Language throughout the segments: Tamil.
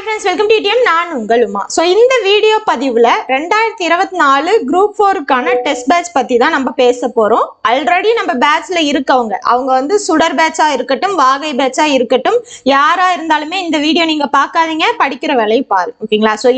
friends, welcome to TTM. நான் உங்கள் உமா. So இந்த வீடியோ பதிவுல 2024 group 4க்கான டெஸ்ட் பேட்ச் பத்தி தான் நம்ம பேச போறோம். ஆல்ரெடி நம்ம பேட்ச்ல இருக்கவங்க அவங்க வந்து சுடர் பேட்சா இருக்கட்டும், வாகை பேட்சா இருக்கட்டும், யாரா இருந்தாலுமே இந்த வீடியோ நீங்க பார்க்காதீங்க, படிக்கிற வேலையை பாருங்க. ஓகேங்களா? ஸோ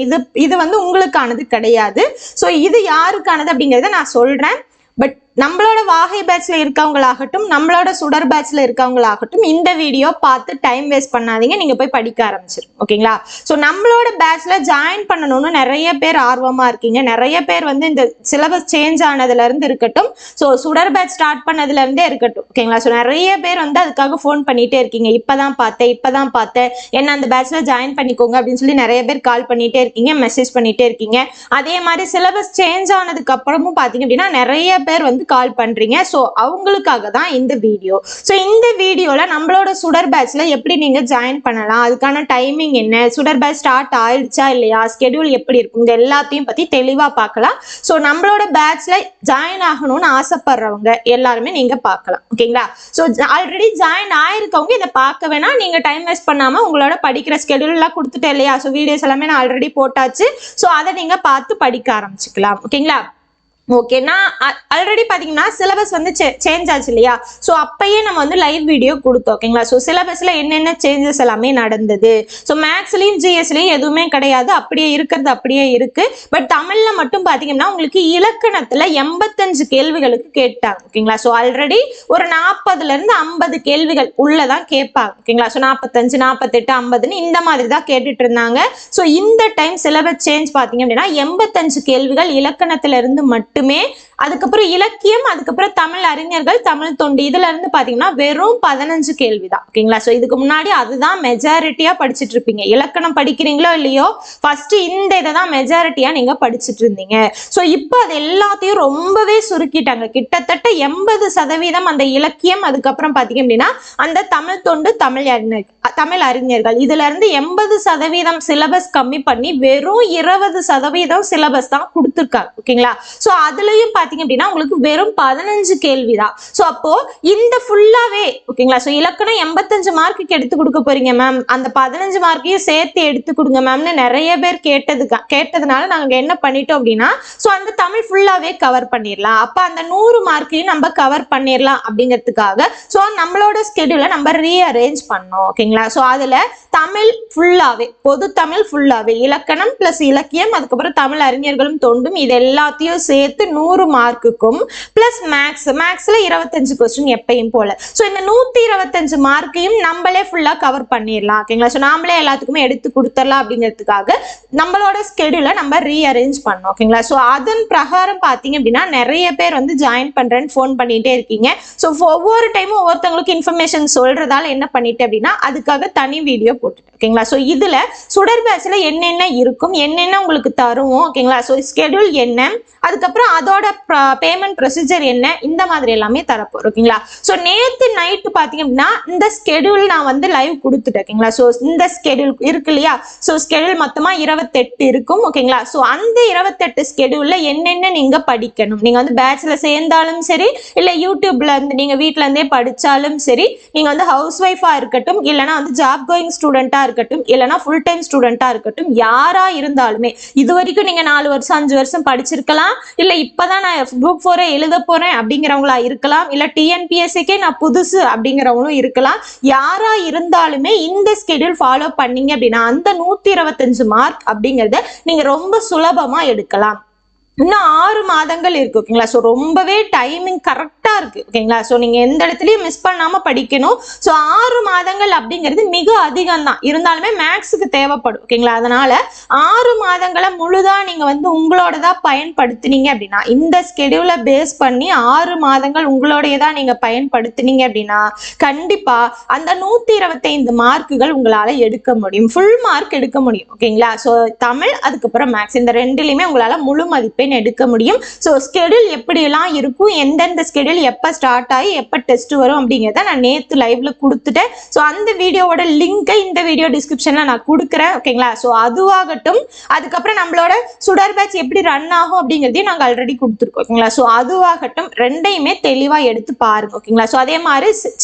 இது வந்து உங்களுக்கானது கிடையாது. ஸோ இது யாருக்கானது அப்படிங்கிறத நான் சொல்றேன். பட் நம்மளோட வாகை பேட்ச்ல இருக்கவங்களாகட்டும், நம்மளோட சுடர் பேட்ச்ல இருக்கவங்களாகட்டும், இந்த வீடியோ பார்த்து டைம் வேஸ்ட் பண்ணாதீங்க, நீங்க போய் படிக்க ஆரம்பிச்சிருங்க. ஓகேங்களா? ஸோ நம்மளோட பேட்ச்ல ஜாயின் பண்ணணும்னு நிறைய பேர் ஆர்வமா இருக்கீங்க. நிறைய பேர் வந்து இந்த சிலபஸ் சேஞ்ச் ஆனதுல இருந்து இருக்கட்டும், ஸோ சுடர் பேட்ச் ஸ்டார்ட் பண்ணதுல இருந்தே இருக்கட்டும். ஓகேங்களா? ஸோ நிறைய பேர் வந்து அதுக்காக ஃபோன் பண்ணிட்டே இருக்கீங்க. இப்பதான் பார்த்தேன் என்ன அந்த பேட்ச்ல ஜாயின் பண்ணிக்கோங்க அப்படின்னு சொல்லி நிறைய பேர் கால் பண்ணிட்டே இருக்கீங்க, மெசேஜ் பண்ணிட்டே இருக்கீங்க. அதே மாதிரி சிலபஸ் சேஞ்ச் ஆனதுக்கு அப்புறமும் பாத்தீங்க அப்படின்னா நிறைய பேர் வந்து கால் பண்றீங்க. சோ அவங்களுக்காக தான் இந்த வீடியோ. சோ இந்த வீடியோல நம்மளோட சுடர் பேட்ச்ல எப்படி நீங்க ஜாயின் பண்ணலாம், அதுக்கான டைமிங் என்ன, சுடர் பேட்ச் ஸ்டார்ட் ஆயிடுச்சா இல்லையா, ஸ்கெடியூல் எப்படி இருக்கும், இந்த எல்லாத்தையும் பத்தி தெளிவா பார்க்கலாம். சோ நம்மளோட பேட்ச்ல ஜாயின் ஆகணும்னு ஆசைப்படுறவங்க எல்லாருமே நீங்க பார்க்கலாம். ஓகேங்களா? சோ ஆல்ரெடி ஜாயின் ஆயிருக்கவங்க இதை பார்க்க வேணா, நீங்க டைம் வேஸ்ட் பண்ணாம உங்களோட படிக்கிற ஸ்கெடியூல் எல்லாம் கொடுத்துட்டேன் இல்லையா, சோ வீடியோஸ் எல்லாமே நான் ஆல்ரெடி போட்டாச்சு. சோ அதை நீங்க பார்த்து படிக்க ஆரம்பிச்சுக்கலாம். ஓகேங்களா? ஓகே, நான் ஆல்ரெடி பாத்தீங்கன்னா சிலபஸ் வந்து சேஞ்ச் ஆச்சு இல்லையா, ஸோ அப்பயே நம்ம வந்து லைவ் வீடியோ கொடுத்தோம். ஓகேங்களா? ஸோ சிலபஸ்ல என்னென்ன சேஞ்சஸ் எல்லாமே நடந்தது. ஸோ மேக்ஸ்லயும் ஜிஎஸ்லயும் எதுவுமே கிடையாது, அப்படியே இருக்கிறது அப்படியே இருக்கு. பட் தமிழ்ல மட்டும் பாத்தீங்கன்னா உங்களுக்கு இலக்கணத்துல 85 கேள்விகளுக்கு கேட்டாங்க. ஓகேங்களா? ஸோ ஆல்ரெடி ஒரு 40ல இருந்து 50 கேள்விகள் உள்ளதான் கேட்பாங்க. ஓகேங்களா? ஸோ 45, 48, 50ன்னு இந்த மாதிரி தான் கேட்டுட்டு இருந்தாங்க. ஸோ இந்த டைம் சிலபஸ் சேஞ்ச் பாத்தீங்க அப்படின்னா 85 கேள்விகள் இலக்கணத்துல இருந்து மட்டும், அதுக்கப்புறம் இலக்கியம், அதுக்கப்புறம் தமிழ் அறிஞர்கள், தமிழ் தொண்டு, இதுல இருந்து பாத்தீங்கன்னா வெறும் 15 கேள்விதான். ஓகேங்களா? சோ இதுக்கு முன்னாடி அதுதான் மெஜாரிட்டியா படிச்சுட்டு இருப்பீங்க. இலக்கணம் படிக்கிறீங்களோ இல்லையோ, ஃபர்ஸ்ட் இந்த இதை தான் மெஜாரிட்டியா நீங்க படிச்சுட்டு இருந்தீங்க. சோ இப்போ அது எல்லாத்தையும் ரொம்பவே சுருக்கிட்டாங்க. கிட்டத்தட்ட 80% அந்த இலக்கியம், அதுக்கப்புறம் பாத்தீங்க அப்படின்னா அந்த தமிழ் தொண்டு, தமிழ் அறிஞர்கள், இதுல இருந்து 80% சிலபஸ் கம்மி பண்ணி வெறும் 20% சிலபஸ் தான் கொடுத்துருக்காங்க. ஓகேங்களா? சோ அதுலயும் பாத்தீங்க அப்படின்னா உங்களுக்கு வெறும் 15 கேள்விதான். சோ அப்போ இந்த ஃபுல்லாவே, ஓகேங்களா, சோ இலக்கணம் 85 மார்க்குக்கு எடுத்து கொடுக்க போறீங்க மேம், அந்த 15 மார்க்கையும் சேர்த்து எடுத்து கொடுங்க மேம்னு நிறைய பேர் கேட்டதுனால நாங்க என்ன பண்ணிட்டோம் அப்படின்னா, சோ அந்த தமிழ் ஃபுல்லாவே கவர் பண்ணிடலாம், அப்ப அந்த 100 மார்க்கையும் நம்ம கவர் பண்ணிடலாம் அப்படிங்கிறதுக்காக சோ நம்மளோட ஸ்கெடியூலை நம்ம ரீஅரேஞ்ச் பண்ணோம். ஓகேங்களா? சோ அதுல தமிழ் ஃபுல்லாவே, பொது தமிழ் ஃபுல்லாவே, இலக்கணம் பிளஸ் இலக்கியம், அதுக்கப்புறம் தமிழ் அறிஞர்களும் தொண்டும், இது எல்லாத்தையும் சேர்த்து 100 மார்க்குக்கும் பிளஸ் மேக்ஸ்ல 25 கொஸ்டின் எப்பயும் போல. சோ இந்த 125 மார்க்கையும் நம்மளே ஃபுல்லா கவர் பண்ணிடலாம். ஓகேங்களா? சோ நாமளே எல்லாத்துக்குமே எடுத்து கொடுத்துடலாம் அப்படிங்கிறதுக்காக நம்மளோட ஸ்கெடியூலை நம்ம ரீஅரேஞ்ச் பண்ணோம். ஓகேங்களா? சோ அதன் பிரகாரம் பாத்தீங்க அப்படின்னா நிறைய பேர் வந்து ஜாயின் பண்றேன்னு ஃபோன் பண்ணிட்டே இருக்கீங்க. சோ ஒவ்வொரு டைமும் ஒவ்வொருத்தவங்களுக்கு இன்ஃபர்மேஷன் சொல்றதால என்ன பண்ணிட்டேன் அப்படின்னா அதுக்காக தனி வீடியோ போட்டுட்டேன். ஓகேங்களா? சோ இதுல சுடர் பேட்ச்ல என்னென்ன இருக்கும், என்னென்ன உங்களுக்கு தருவோம், ஓகேங்களா, சோ ஸ்கெடியூல் என்ன, அதுக்கப்புறம் அதோட பேமெண்ட் ப்ரொசீஜர் என்ன, இந்த மாதிரி எல்லாமே தரப்போம். ஓகேங்களா? சோ நேத்து நைட்டு பாத்தீங்க அப்படின்னா இந்த ஸ்கெடியூல் நான் வந்து லைவ் கொடுத்துட்டேன். ஓகேங்களா? சோ இந்த ஸ்கெடியூல் இருக்கு இல்லையா, சோ ஸ்கெடியூல் மொத்தமா 28 இருக்கும். ஓகேங்களா? சோ அந்த 28 ஸ்கெடியூல்ல என்னென்ன நீங்க படிக்கணும், நீங்க வந்து பேட்ச்ல சேர்ந்தாலும் சரி, இல்ல யூடியூப்ல இருந்து நீங்க வீட்ல இருந்தே படிச்சாலும் சரி, நீங்க வந்து ஹவுஸ் ஒய்ஃபா இருக்கட்டும், இல்லைன்னா வந்து ஜாப் கோயிங் ஸ்டூடெண்டா இருக்கட்டும், இல்லைன்னா ஃபுல் டைம் ஸ்டூடெண்டா இருக்கட்டும், யாரா இருந்தாலுமே இது வரைக்கும் நீங்க 4 வருஷம் 5 வருஷம் படிச்சிருக்கலாம், இல்ல இப்பதான் நான் குரூப் 4 எழுத போறேன் அப்படிங்கிறவங்களா இருக்கலாம், இல்ல டிஎன்பிஎஸ்சிக்கே நான் புதுசு அப்படிங்கிறவங்களும் இருக்கலாம். யாரா இருந்தாலுமே இந்த ஸ்கெடியூல் ஃபாலோ பண்ணீங்க அப்படின்னா அந்த 125 மார்க் அப்படிங்கறத நீங்க ரொம்ப சுலபமா எடுக்கலாம். இன்னும் 6 மாதங்கள் இருக்கு. ஓகேங்களா? சோ ரொம்பவே டைமிங் கரெக்டா இருக்கு. ஓகேங்களா? சோ நீங்க எந்த இடத்துலயும் மிஸ் பண்ணாம படிக்கணும். சோ 6 மாதங்கள் அப்படிங்கிறது மிக அதிகம் தான், இருந்தாலுமே மேக்ஸுக்கு தேவைப்படும். ஓகேங்களா? அதனால 6 மாதங்களை முழுதா நீங்க வந்து உங்களோடதா பயன்படுத்தினீங்க அப்படின்னா, இந்த ஸ்கெடியூலை பேஸ் பண்ணி 6 மாதங்கள் உங்களோடையதான் நீங்க பயன்படுத்தினீங்க அப்படின்னா கண்டிப்பா அந்த 125 மார்க்குகள் உங்களால எடுக்க முடியும், ஃபுல் மார்க் எடுக்க முடியும். ஓகேங்களா? சோ தமிழ், அதுக்கப்புறம் மேக்ஸ், இந்த ரெண்டுலயுமே உங்களால முழு மதிப்பெண் பென் எடுக்க முடியும். ஸோ ஸ்கெடியூல் எப்படியெல்லாம் இருக்கும், எந்தெந்த ஸ்கெடியூல் எப்போ ஸ்டார்ட் ஆகி எப்போ டெஸ்ட் வரும் அப்படிங்கிறத நான் நேற்று லைவ்ல கொடுத்துட்டேன். ஸோ அந்த வீடியோவோட லிங்கை இந்த வீடியோ டிஸ்கிரிப்ஷன்ல நான் கொடுக்குறேன். ஓகேங்களா? ஸோ அதுவாகட்டும், அதுக்கப்புறம் நம்மளோட சுடர் பேட்ச் எப்படி ரன் ஆகும் அப்படிங்கிறதையும் நாங்கள் ஆல்ரெடி கொடுத்துருக்கோம். ஓகேங்களா? ஸோ அதுவாகட்டும், ரெண்டையுமே தெளிவாக எடுத்து பாருங்க. ஓகேங்களா? ஸோ அதே மாதிரி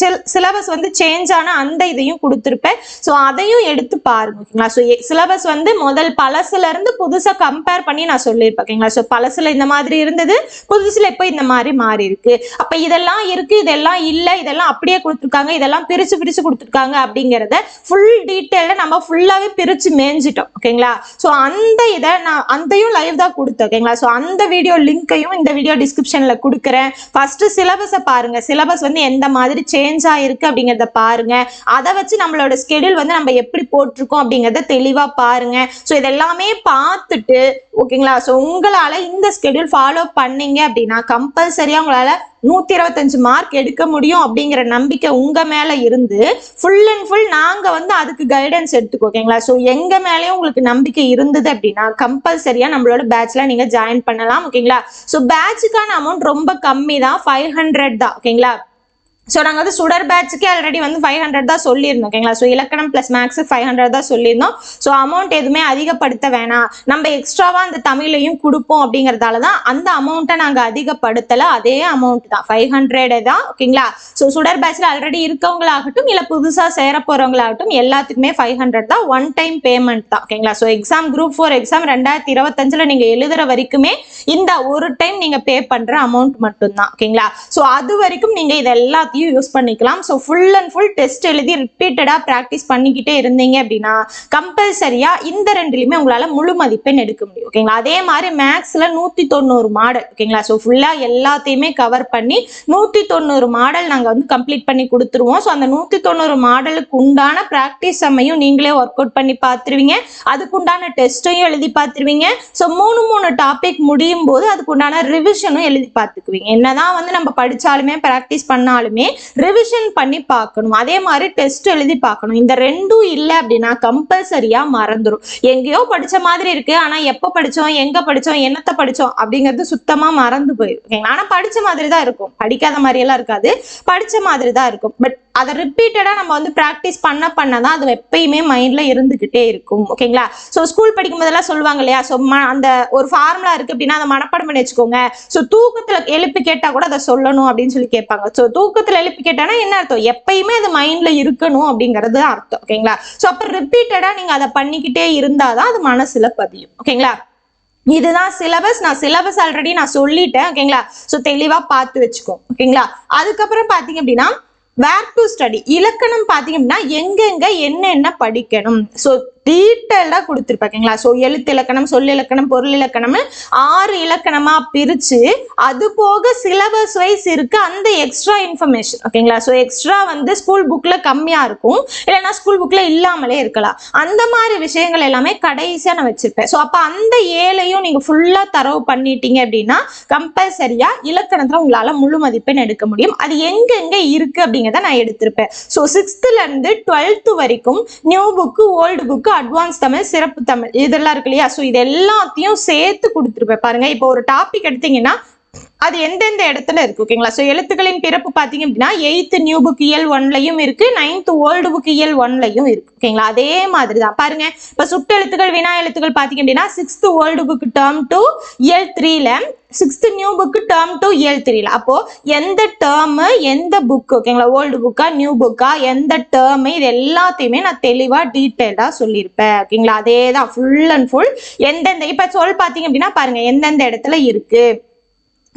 சிலபஸ் வந்து சேஞ்ச் ஆன அந்த இதையும் கொடுத்துருப்பேன். ஸோ அதையும் எடுத்து பாருங்க. ஓகேங்களா? ஸோ சிலபஸ் வந்து முதல் பழசுல இருந்து புதுசா கம்பேர் பண்ணி நான் சொல்லியிருப்பேன். ஓகேங்களா? ஸோ பழசுல இந்த மாதிரி இருந்தது, புதுசுல இப்போ இந்த மாதிரி மாறி இருக்கு. அப்ப இதெல்லாம் இருக்கு, இதெல்லாம் இல்ல, இதெல்லாம் அப்படியே கொடுத்துருக்காங்க, இதெல்லாம் பிரிச்சு பிரிச்சு கொடுத்துருக்காங்க அப்படிங்கறத ஃபுல் டீட்டெயில நம்ம ஃபுல்லாவே பிரிச்சு மேய்ஞ்சிட்டோம். ஓகேங்களா? ஸோ அந்த இதை நான் அந்தையும் லைவ் தான் கொடுத்தேன். ஓகேங்களா? ஸோ அந்த வீடியோ லிங்கையும் இந்த வீடியோ டிஸ்கிரிப்ஷன்ல கொடுக்குறேன். ஃபர்ஸ்ட் சிலபஸை பாருங்க, சிலபஸ் வந்து எந்த மாதிரி சேஞ்ச் ஆயிருக்கு அப்படிங்கிறத பாருங்க. அதை வச்சு நம்மளோட ஸ்கெடியூல் வந்து நம்ம எப்படி போட்டிருக்கோம் அப்படிங்கிறத தெளிவா பாருங்க. ஸோ இதெல்லாமே பார்த்துட்டு ஓகேங்களா, ஸோ உங்களால இந்த ஸ்கெடியூல் ஃபாலோ பண்ணீங்க அப்படின்னா கம்பல்சரியா உங்களால 125 மார்க் எடுக்க முடியும் அப்படிங்கிற நம்பிக்கை உங்க மேல இருந்து ஃபுல் அண்ட் ஃபுல் நாங்க வந்து அதுக்கு கைடன்ஸ் எடுத்துக்கோ. ஓகேங்களா? ஸோ எங்க மேலேயும் உங்களுக்கு நம்பிக்கை இருந்தது அப்படின்னா கம்பல்சரியா நம்மளோட பேட்ச்ல நீங்க ஜாயின் பண்ணலாம். ஓகேங்களா? ஸோ பேட்சுக்கான அமௌண்ட் ரொம்ப கம்மி தான், 500 தான். ஓகேங்களா? ஸோ நாங்கள் வந்து சுடர் பேட்சுக்கே ஆல்ரெடி வந்து 500 தான் சொல்லியிருந்தோம். ஓகேங்களா? ஸோ இலக்கணம் ப்ளஸ் மேக்ஸு 500 தான் சொல்லியிருந்தோம். ஸோ அமௌண்ட் எதுவுமே அதிகப்படுத்த வேணாம், நம்ம எக்ஸ்ட்ராவா அந்த தமிழையும் கொடுப்போம் அப்படிங்கிறதால தான் அந்த அமௌண்ட்டை நாங்கள் அதிகப்படுத்தலை. அதே அமௌண்ட் தான், 500 தான். ஓகேங்களா? ஸோ சுடர் பேட்ச்ல ஆல்ரெடி இருக்கவங்களாகட்டும் இல்லை புதுசாக சேர போறவங்களாகட்டும் எல்லாத்துக்குமே 500 தான், ஒன் டைம் பேமெண்ட் தான். ஓகேங்களா? ஸோ எக்ஸாம் குரூப் 4 எக்ஸாம் 2025 நீங்கள் எழுதுற வரைக்குமே இந்த ஒரு டைம் நீங்கள் பே பண்ணுற அமௌண்ட் மட்டும்தான். ஓகேங்களா? ஸோ அது வரைக்கும் நீங்கள் இது எல்லாத்தையும் யூஸ் பண்ணிக்கலாம். So full and full test எழுதி ரிப்பீட்டடா ப்ராக்டிஸ் பண்ணிக்கிட்டே இருந்தீங்க அப்படின்னா கம்பல்சரியா இந்த ரெண்டுலையுமே உங்களால முழு மதிப்பெண் எடுக்க முடியும். ஓகேங்களா? அதே மாதிரி மேக்ஸ்ல 190 மாடல். ஓகேங்களா? ஸோ ஃபுல்லா எல்லாத்தையுமே கவர் பண்ணி 190 மாடல் நாங்கள் வந்து கம்ப்ளீட் பண்ணி கொடுத்துருவோம். ஸோ அந்த 190 மாடலுக்கு உண்டான ப்ராக்டிஸ் செம்மையும் நீங்களே ஒர்க் அவுட் பண்ணி பார்த்துருவீங்க, அதுக்கு உண்டான டெஸ்ட்டையும் எழுதி பார்த்துருவீங்க. ஸோ 3 டாபிக் முடியும் போது அதுக்கு உண்டான ரிவிஷனும் எழுதி பார்த்துக்குவீங்க. என்னதான் வந்து நம்ம படிச்சாலுமே ப்ராக்டிஸ் பண்ணாலுமே ரிவிஷன் பண்ணி பார்க்கணும், அதே மாதிரி டெஸ்ட் எழுதி பார்க்கணும். இந்த ரெண்டும் இல்லை அப்படின்னா கம்பல்சரியா மறந்துடும். எங்கேயோ படிச்ச மாதிரி இருக்கு, ஆனா எப்போ படிச்சோம், எங்க படிச்சோம், என்னத்தை படிச்சோம் அப்படிங்கிறது சுத்தமா மறந்து போயிடும். ஆனா படிச்ச மாதிரி தான் இருக்கும், படிக்காத மாதிரி எல்லாம் இருக்காது, படிச்ச மாதிரி தான் இருக்கும். பட் அதை ரிப்பீட்டடா நம்ம வந்து ப்ராக்டிஸ் பண்ணதான் அது எப்பயுமே மைண்ட்ல இருந்துகிட்டே இருக்கும். ஓகேங்களா? ஸோ ஸ்கூல் படிக்கும் போதெல்லாம் சொல்லுவாங்க இல்லையா, ஸோ அந்த ஒரு ஃபார்முலா இருக்கு அப்படின்னா அதை மனப்பாடம் பண்ணி வச்சுக்கோங்க. ஸோ தூக்கத்துல எழுப்பி கேட்டா கூட அதை சொல்லணும் அப்படின்னு சொல்லி கேட்பாங்க. ஸோ தூக்கத்துல எழுப்பி கேட்டானா என்ன அர்த்தம், எப்பயுமே அது மைண்ட்ல இருக்கணும் அப்படிங்கிறது அர்த்தம். ஓகேங்களா? ஸோ அப்ப ரிப்பீட்டடா நீங்க அதை பண்ணிக்கிட்டே இருந்தாதான் அது மனசுல பதியும். ஓகேங்களா? இதுதான் சிலபஸ். நான் சிலபஸ் ஆல்ரெடி நான் சொல்லிட்டேன். ஓகேங்களா? ஸோ தெளிவா பார்த்து வச்சுக்கோ. ஓகேங்களா? அதுக்கப்புறம் பாத்தீங்க அப்படின்னா வேர் டு ஸ்டடி இலக்கணம் பாத்தீங்க அப்படின்னா எங்கெங்க என்ன படிக்கணும் ஸோ டீட்டெயில்டா கொடுத்துருப்பேன். ஓகேங்களா? ஸோ எழுத்து இலக்கணம், சொல் இலக்கணம், பொருள் இலக்கணம் 6 இலக்கணமா பிரிச்சு அது போக சிலபஸ் வைஸ் இருக்கு அந்த எக்ஸ்ட்ரா இன்ஃபர்மேஷன். ஓகேங்களா? ஸோ எக்ஸ்ட்ரா வந்து ஸ்கூல் புக்ல கம்மியா இருக்கும், இல்லைன்னா ஸ்கூல் புக்ல இல்லாமலே இருக்கலாம். அந்த மாதிரி விஷயங்கள் எல்லாமே கடைசியா நான் வச்சிருப்பேன். ஸோ அப்ப அந்த 7ஐயும் நீங்க ஃபுல்லா தரவு பண்ணிட்டீங்க அப்படின்னா கம்பல்சரியா இலக்கணத்துல உங்களால முழு மதிப்பெண் எடுக்க முடியும். அது எங்கெங்க இருக்கு அப்படிங்கிறத நான் எடுத்திருப்பேன். ஸோ 6th இருந்து 12th வரைக்கும் new book, old book, advance Tamil, சிறப்பு தமிழ் இதெல்லாம் இருக்கு இல்லையா, ஸோ இது எல்லாத்தையும் சேர்த்து கொடுத்துருப்பேன். பாருங்க, இப்போ ஒரு டாபிக் எடுத்தீங்கன்னா அது எந்தெந்த இடத்துல இருக்கு. ஓகேங்களா? ஸோ எழுத்துக்களின் பிறப்பு பாத்தீங்க அப்படின்னா 8th நியூ புக் இயல் 1லையும் இருக்கு, 9th ஓல்டு புக் இயல் 1லையும் இருக்கு. ஓகேங்களா? அதே மாதிரி தான் பாருங்க. இப்ப சுட்டெழுத்துக்கள், வினா எழுத்துக்கள் பாத்தீங்க அப்படின்னா 6th ஓல்டு புக் டேர்ம் 2 இயல் 3ல, 6th நியூ புக் டேர்ம் 2 இயல் 3ல. அப்போ எந்த டேர்ம் எந்த புக், ஓகேங்களா, ஓல்டு புக்கா நியூ புக்கா, எந்த டேர்ம், இது எல்லாத்தையுமே நான் தெளிவா டீட்டெயிலா சொல்லியிருப்பேன். ஓகேங்களா? அதே தான் ஃபுல் அண்ட் ஃபுல் எந்தெந்த இப்ப சொல் பாத்தீங்க அப்படின்னா பாருங்க எந்தெந்த இடத்துல இருக்கு.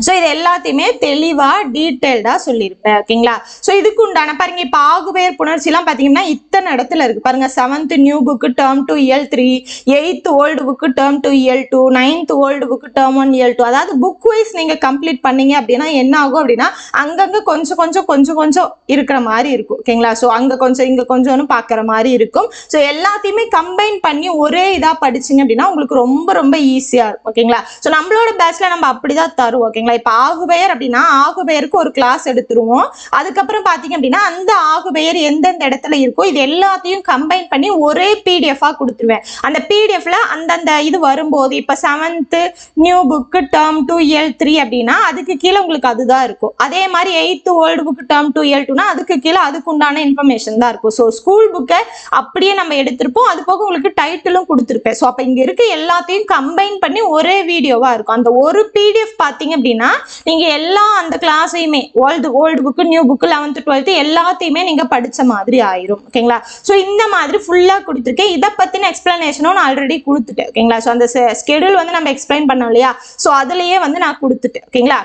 ஸோ இது எல்லாத்தையுமே தெளிவா டீட்டெயில்டா சொல்லியிருப்பேன். ஓகேங்களா? ஸோ இதுக்கு உண்டான பாருங்க, இப்போ ஆகுபெயர் புணர்ச்சிலாம் பார்த்தீங்கன்னா இத்தனை இடத்துல இருக்கு பாருங்க. 7th நியூ புக்கு டேர்ம் 2 இயல் 3, 8th ஓல்டு புக்கு டேர்ம் 2 இயல் 2, 9th ஓல்டு புக்கு டேர்ம் 1 இயல் 2. அதாவது புக் வைஸ் நீங்க கம்ப்ளீட் பண்ணீங்க அப்படின்னா என்ன ஆகும் அப்படின்னா அங்கங்க கொஞ்சம் இருக்கிற மாதிரி இருக்கும். ஓகேங்களா? ஸோ அங்க கொஞ்சம் இங்க கொஞ்சம்னு பார்க்குற மாதிரி இருக்கும். ஸோ எல்லாத்தையுமே கம்பைன் பண்ணி ஒரே இதா படிச்சிங்க அப்படின்னா உங்களுக்கு ரொம்ப ஈஸியா இருக்கும். ஓகேங்களா? ஸோ நம்மளோட பேட்ச்ல நம்ம அப்படிதான் தருவோம். ஓகேங்களா? ஓகேங்களா. இப்ப ஆகுபெயர் அப்படின்னா ஆகுபெயருக்கு ஒரு கிளாஸ் எடுத்துருவோம். அதுக்கப்புறம் பாத்தீங்க அப்படின்னா அந்த ஆகுபெயர் எந்தெந்த இடத்துல இருக்கோ இது எல்லாத்தையும் கம்பைன் பண்ணி ஒரே பிடிஎஃபா கொடுத்துருவேன். அந்த பிடிஎஃப்ல அந்தந்த இது வரும்போது இப்ப 7th நியூ புக் டேர்ம் 2 இயல் 3 அப்படின்னா அதுக்கு கீழே உங்களுக்கு அதுதான் இருக்கும். அதே மாதிரி 8th ஓல்டு புக் டேர்ம் 2 இயல் 2னா அதுக்கு கீழே அதுக்கு உண்டான இன்ஃபர்மேஷன் தான் இருக்கும். ஸோ ஸ்கூல் புக்கை அப்படியே நம்ம எடுத்திருப்போம். அது போக உங்களுக்கு டைட்டிலும் கொடுத்துருப்பேன். ஸோ அப்ப இங்க இருக்க எல்லாத்தையும் கம்பைன் பண்ணி ஒரே வீடியோவா இருக்கும். அந்த ஒரு பிடிஎஃப் பாத்தீங்க அப்படின்னா நீங்க எல்லா அந்த கிளாஸையுமே old book new book 11th 12th எல்லாத்தையுமே நீங்க படிச்ச மாதிரி ஆயிரும். ஓகேங்களா. ஸோ இந்த மாதிரி ஃபுல்லா கொடுத்துருக்கேன். இதை பத்தின எக்ஸ்பிளனேஷனும் நான் ஆல்ரெடி கொடுத்துட்டேன். ஓகேங்களா. ஸோ அந்த ஸ்கெடியூல் வந்து நம்ம எக்ஸ்பிளைன் பண்ணோம் இல்லையா. ஸோ அதுலயே வந்து நான் கொடுத்துட்டேன். ஓகேங்களா.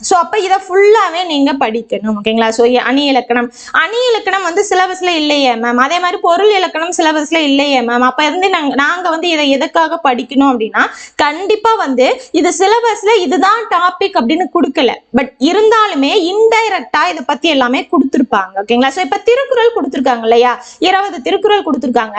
ஸோ அப்போ இதை ஃபுல்லாகவே நீங்கள் படிக்கணும். ஓகேங்களா. ஸோ அணி இலக்கணம் வந்து சிலபஸில் இல்லையே மேம், அதே மாதிரி பொருள் இலக்கணம் சிலபஸில் இல்லையே மேம், அப்போ இருந்து நாங்கள் வந்து இதை எதுக்காக படிக்கணும் அப்படின்னா கண்டிப்பாக வந்து இது சிலபஸில் இதுதான் டாபிக் அப்படின்னு கொடுக்கல. பட் இருந்தாலுமே இன்டைரக்டாக இதை பற்றி எல்லாமே கொடுத்துருப்பாங்க. ஓகேங்களா. ஸோ இப்போ திருக்குறள் கொடுத்துருக்காங்க இல்லையா, 20 திருக்குறள் கொடுத்துருக்காங்க,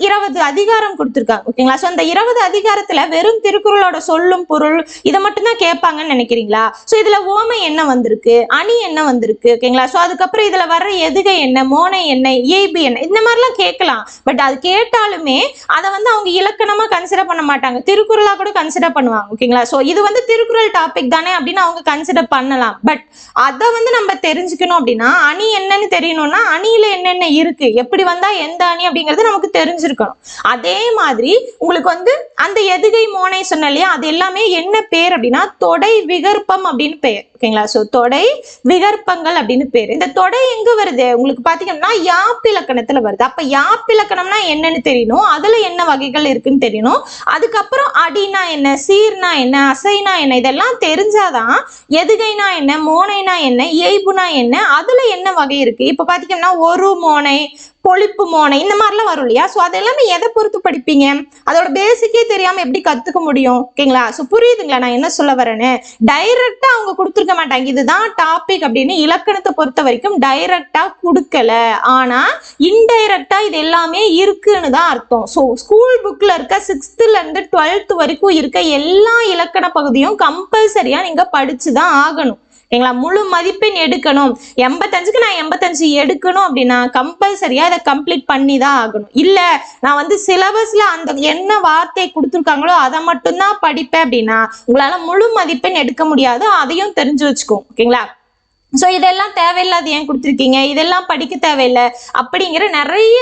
20 அதிகாரம் கொடுத்துருக்காங்க. ஓகேங்களா. ஸோ அந்த 20 அதிகாரத்தில் வெறும் திருக்குறளோட சொல்லும் பொருள் இதை மட்டும்தான் கேட்பாங்கன்னு நினைக்கிறீங்களா. ஸோ இதுல ஓமை என்ன வந்திருக்கு, அணி என்ன வந்திருக்கு. ஓகேங்களா. சோ அதுக்கப்புறம் இதுல வர்ற எதுகை என்ன, மோனை என்ன, இயைபு என்ன, இந்த மாதிரிலாம் கேட்கலாம். பட் அது கேட்டாலுமே அதை வந்து அவங்க இலக்கணமா கன்சிடர் பண்ண மாட்டாங்க, திருக்குறளா கூட கன்சிடர் பண்ணுவாங்க. ஓகேங்களா. சோ இது வந்து திருக்குறள் டாபிக் தானே அப்படின்னு அவங்க கன்சிடர் பண்ணலாம். பட் அதை வந்து நம்ம தெரிஞ்சுக்கணும் அப்படின்னா அணி என்னன்னு தெரியணும்னா அணியில என்னென்ன இருக்கு, எப்படி வந்தா எந்த அணி அப்படிங்கிறது நமக்கு தெரிஞ்சிருக்கணும். அதே மாதிரி உங்களுக்கு வந்து அந்த எதுகை மோனை சொன்ன இல்லையா, அது எல்லாமே என்ன பேர் அப்படின்னா தொடை விகற்பம் அப்படின்னு பெயர். ஓகேங்களா. சோ தொடை விகற்பங்கள் அப்படின்னு பேரு. இந்த தொடை எங்க வருது உங்களுக்கு பாத்தீங்கன்னா யாப்பிலக்கணத்துல வருது. அப்ப யாப்பிலக்கணம்னா என்னன்னு தெரியணும், அதுல என்ன வகைகள் இருக்குன்னு தெரியணும். அதுக்கப்புறம் அடினா என்ன, சீர்னா என்ன, அசைனா என்ன, இதெல்லாம் தெரிஞ்சாதான் எதுகைனா என்ன, மோனைனா என்ன, இயைபுனா என்ன, அதுல என்ன வகை இருக்கு. இப்ப பாத்தீங்கன்னா ஒரு மோனை, பொழிப்பு மோனை, இந்த மாதிரிலாம் வரும் இல்லையா. ஸோ அதெல்லாமே எதை பொறுத்து படிப்பீங்க, அதோட பேசிக்கே தெரியாம எப்படி கத்துக்க முடியும். ஓகேங்களா. ஸோ புரியுதுங்களா நான் என்ன சொல்ல வரேன்னு. டைரக்டா அவங்க கொடுத்துருக்க மாட்டாங்க இதுதான் டாபிக் அப்படின்னு, இலக்கணத்தை பொறுத்த வரைக்கும் டைரக்டா கொடுக்கல. ஆனா இன்டைரக்டா இது எல்லாமே இருக்குன்னு தான் அர்த்தம். ஸோ ஸ்கூல் புக்ல இருக்க 6th இருந்து 12th வரைக்கும் இருக்க எல்லா இலக்கண பகுதியும் கம்பல்சரியா நீங்க படிச்சுதான் ஆகணும். ஓகேங்களா. முழு மதிப்பெண் எடுக்கணும், 85க்கு நான் 85 எடுக்கணும் அப்படின்னா கம்பல்சரியா இதை கம்ப்ளீட் பண்ணி தான் ஆகணும். இல்ல நான் வந்து சிலபஸ்ல அந்த என்ன வார்த்தை கொடுத்துருக்காங்களோ அதை மட்டும்தான் படிப்பேன் அப்படின்னா உங்களால முழு மதிப்பெண் எடுக்க முடியாது. அதையும் தெரிஞ்சு வச்சுக்கோங்க. ஓகேங்களா. சோ இதெல்லாம் தேவையில்லாத ஏன் கொடுத்துருக்கீங்க, இதெல்லாம் படிக்க தேவையில்லை அப்படிங்கிற நிறைய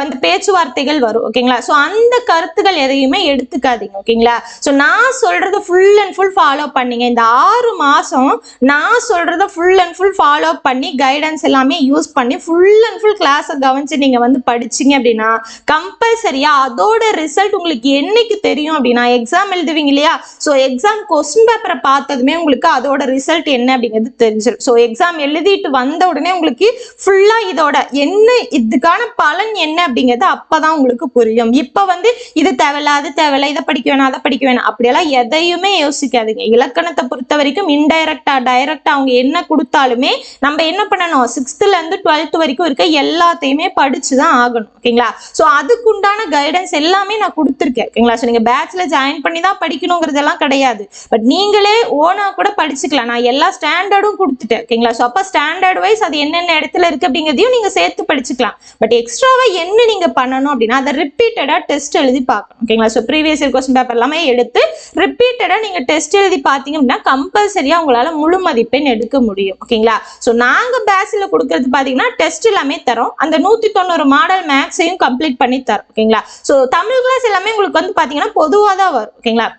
அந்த பேச்சுவார்த்தைகள் வரும். ஓகேங்களா. சோ அந்த கருத்துக்கள் எதையுமே எடுத்துக்காதீங்க. ஓகேங்களா. சோ நான் சொல்றதை ஃபுல் அண்ட் ஃபுல் ஃபாலோ பண்ணீங்க. இந்த 6 மாசம் நான் சொல்றதை ஃபுல் அண்ட் ஃபுல் ஃபாலோ பண்ணி கைடன்ஸ் எல்லாமே யூஸ் பண்ணி ஃபுல் அண்ட் ஃபுல் கிளாஸை கவனிச்சு நீங்க வந்து படிச்சீங்க அப்படின்னா கம்பல்சரியா அதோட ரிசல்ட் உங்களுக்கு என்னைக்கு தெரியும் அப்படின்னா எக்ஸாம் எழுதுவீங்க இல்லையா. ஸோ எக்ஸாம் கொஸ்டின் பேப்பரை பார்த்ததுமே உங்களுக்கு அதோட ரிசல்ட் என்ன அப்படிங்கிறது தெரிஞ்சிடும். ஸோ எக்ஸாம் எழுதிட்டு வந்த உடனே உங்களுக்கு ஃபுல்லா இதோட என்ன இதுக்கான பலன் என்ன அப்படிங்கிறது அப்பதான் உங்களுக்கு புரியும். இப்ப வந்து இது தேவையில்ல அது தேவையில்ல, இதை படிக்க வேணாம் அதை படிக்க வேணாம் அப்படியெல்லாம் எதையுமே யோசிக்காதீங்க. இலக்கணத்தை பொறுத்த வரைக்கும் இன்டைரக்டா டைரக்டா அவங்க என்ன கொடுத்தாலுமே நம்ம என்ன பண்ணணும், 6th இருந்து 12th வரைக்கும் இருக்க எல்லாத்தையுமே படிச்சுதான் ஆகணும். ஓகேங்களா. சோ அதுக்குண்டான கைடன்ஸ் எல்லாமே நான் கொடுத்துருக்கேன். ஓகேங்களா. ஸோ நீங்க பேட்ச்ல ஜாயின் பண்ணி தான் படிக்கணுங்கிறதெல்லாம் கிடையாது. பட் நீங்களே ஓனா கூட படிச்சுக்கலாம். நான் எல்லா ஸ்டாண்டர்டும் கொடுத்துட்டேன். ஓகேங்களா. ஸோ அப்ப ஸ்டாண்டர்ட் வைஸ் அது என்னென்ன இடத்துல இருக்கு அப்படிங்கிறதையும் நீங்க சேர்த்து படிச்சுக்கலாம். பட் எக்ஸ்ட்ராவா என்ன நீங்க பண்ணணும் அப்படின்னா அதை ரிப்பீட்டடா டெஸ்ட் எழுதி பார்க்கணும். ஓகேங்களா. So previous year question paper எல்லாமே எடுத்து ரிப்பீட்டடா நீங்க டெஸ்ட் எழுதி பார்த்தீங்க அப்படின்னா கம்பல்சரியா உங்களால முழு மதிப்பெண் எடுக்க முடியும். ஓகேங்களா. ஸோ நாங்க பேட்ச்ல கொடுக்கறது பாத்தீங்கன்னா டெஸ்ட் எல்லாமே தரோம். அந்த 190 மாடல் மேக்ஸையும் கம்ப்ளீட் பண்ணி தரோம். ஓகேங்களா. ஸோ தமிழ் கிளாஸ் எல்லாமே உங்களுக்கு வந்து பாத்தீங்கன்னா பொதுவாக தான் வரும். ஓகேங்களா.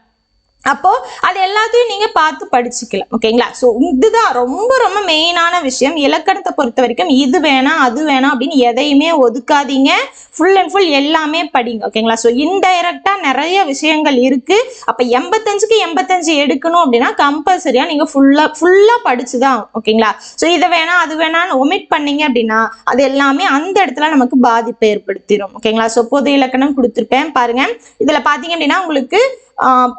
அப்போ அது எல்லாத்தையும் நீங்க பார்த்து படிச்சுக்கலாம். ஓகேங்களா. ஸோ இதுதான் ரொம்ப ரொம்ப மெயினான விஷயம். இலக்கணத்தை பொறுத்த வரைக்கும் இது வேணாம் அது வேணாம் அப்படின்னு எதையுமே ஒதுக்காதீங்க. ஃபுல் அண்ட் ஃபுல் எல்லாமே படிங்க. ஓகேங்களா. ஸோ இன்டைரக்டா நிறைய விஷயங்கள் இருக்கு. அப்ப 85க்கு 85 எடுக்கணும் அப்படின்னா கம்பல்சரியா நீங்க ஃபுல்லா படிச்சுதான். ஓகேங்களா. ஸோ இதை வேணாம் அது வேணாம்னு ஒமிட் பண்ணீங்க அப்படின்னா அது எல்லாமே அந்த இடத்துல நமக்கு பாதிப்பை ஏற்படுத்திடும். ஓகேங்களா. ஸோ பொது இலக்கணம் கொடுத்துருப்பேன் பாருங்க. இதுல பாத்தீங்க அப்படின்னா உங்களுக்கு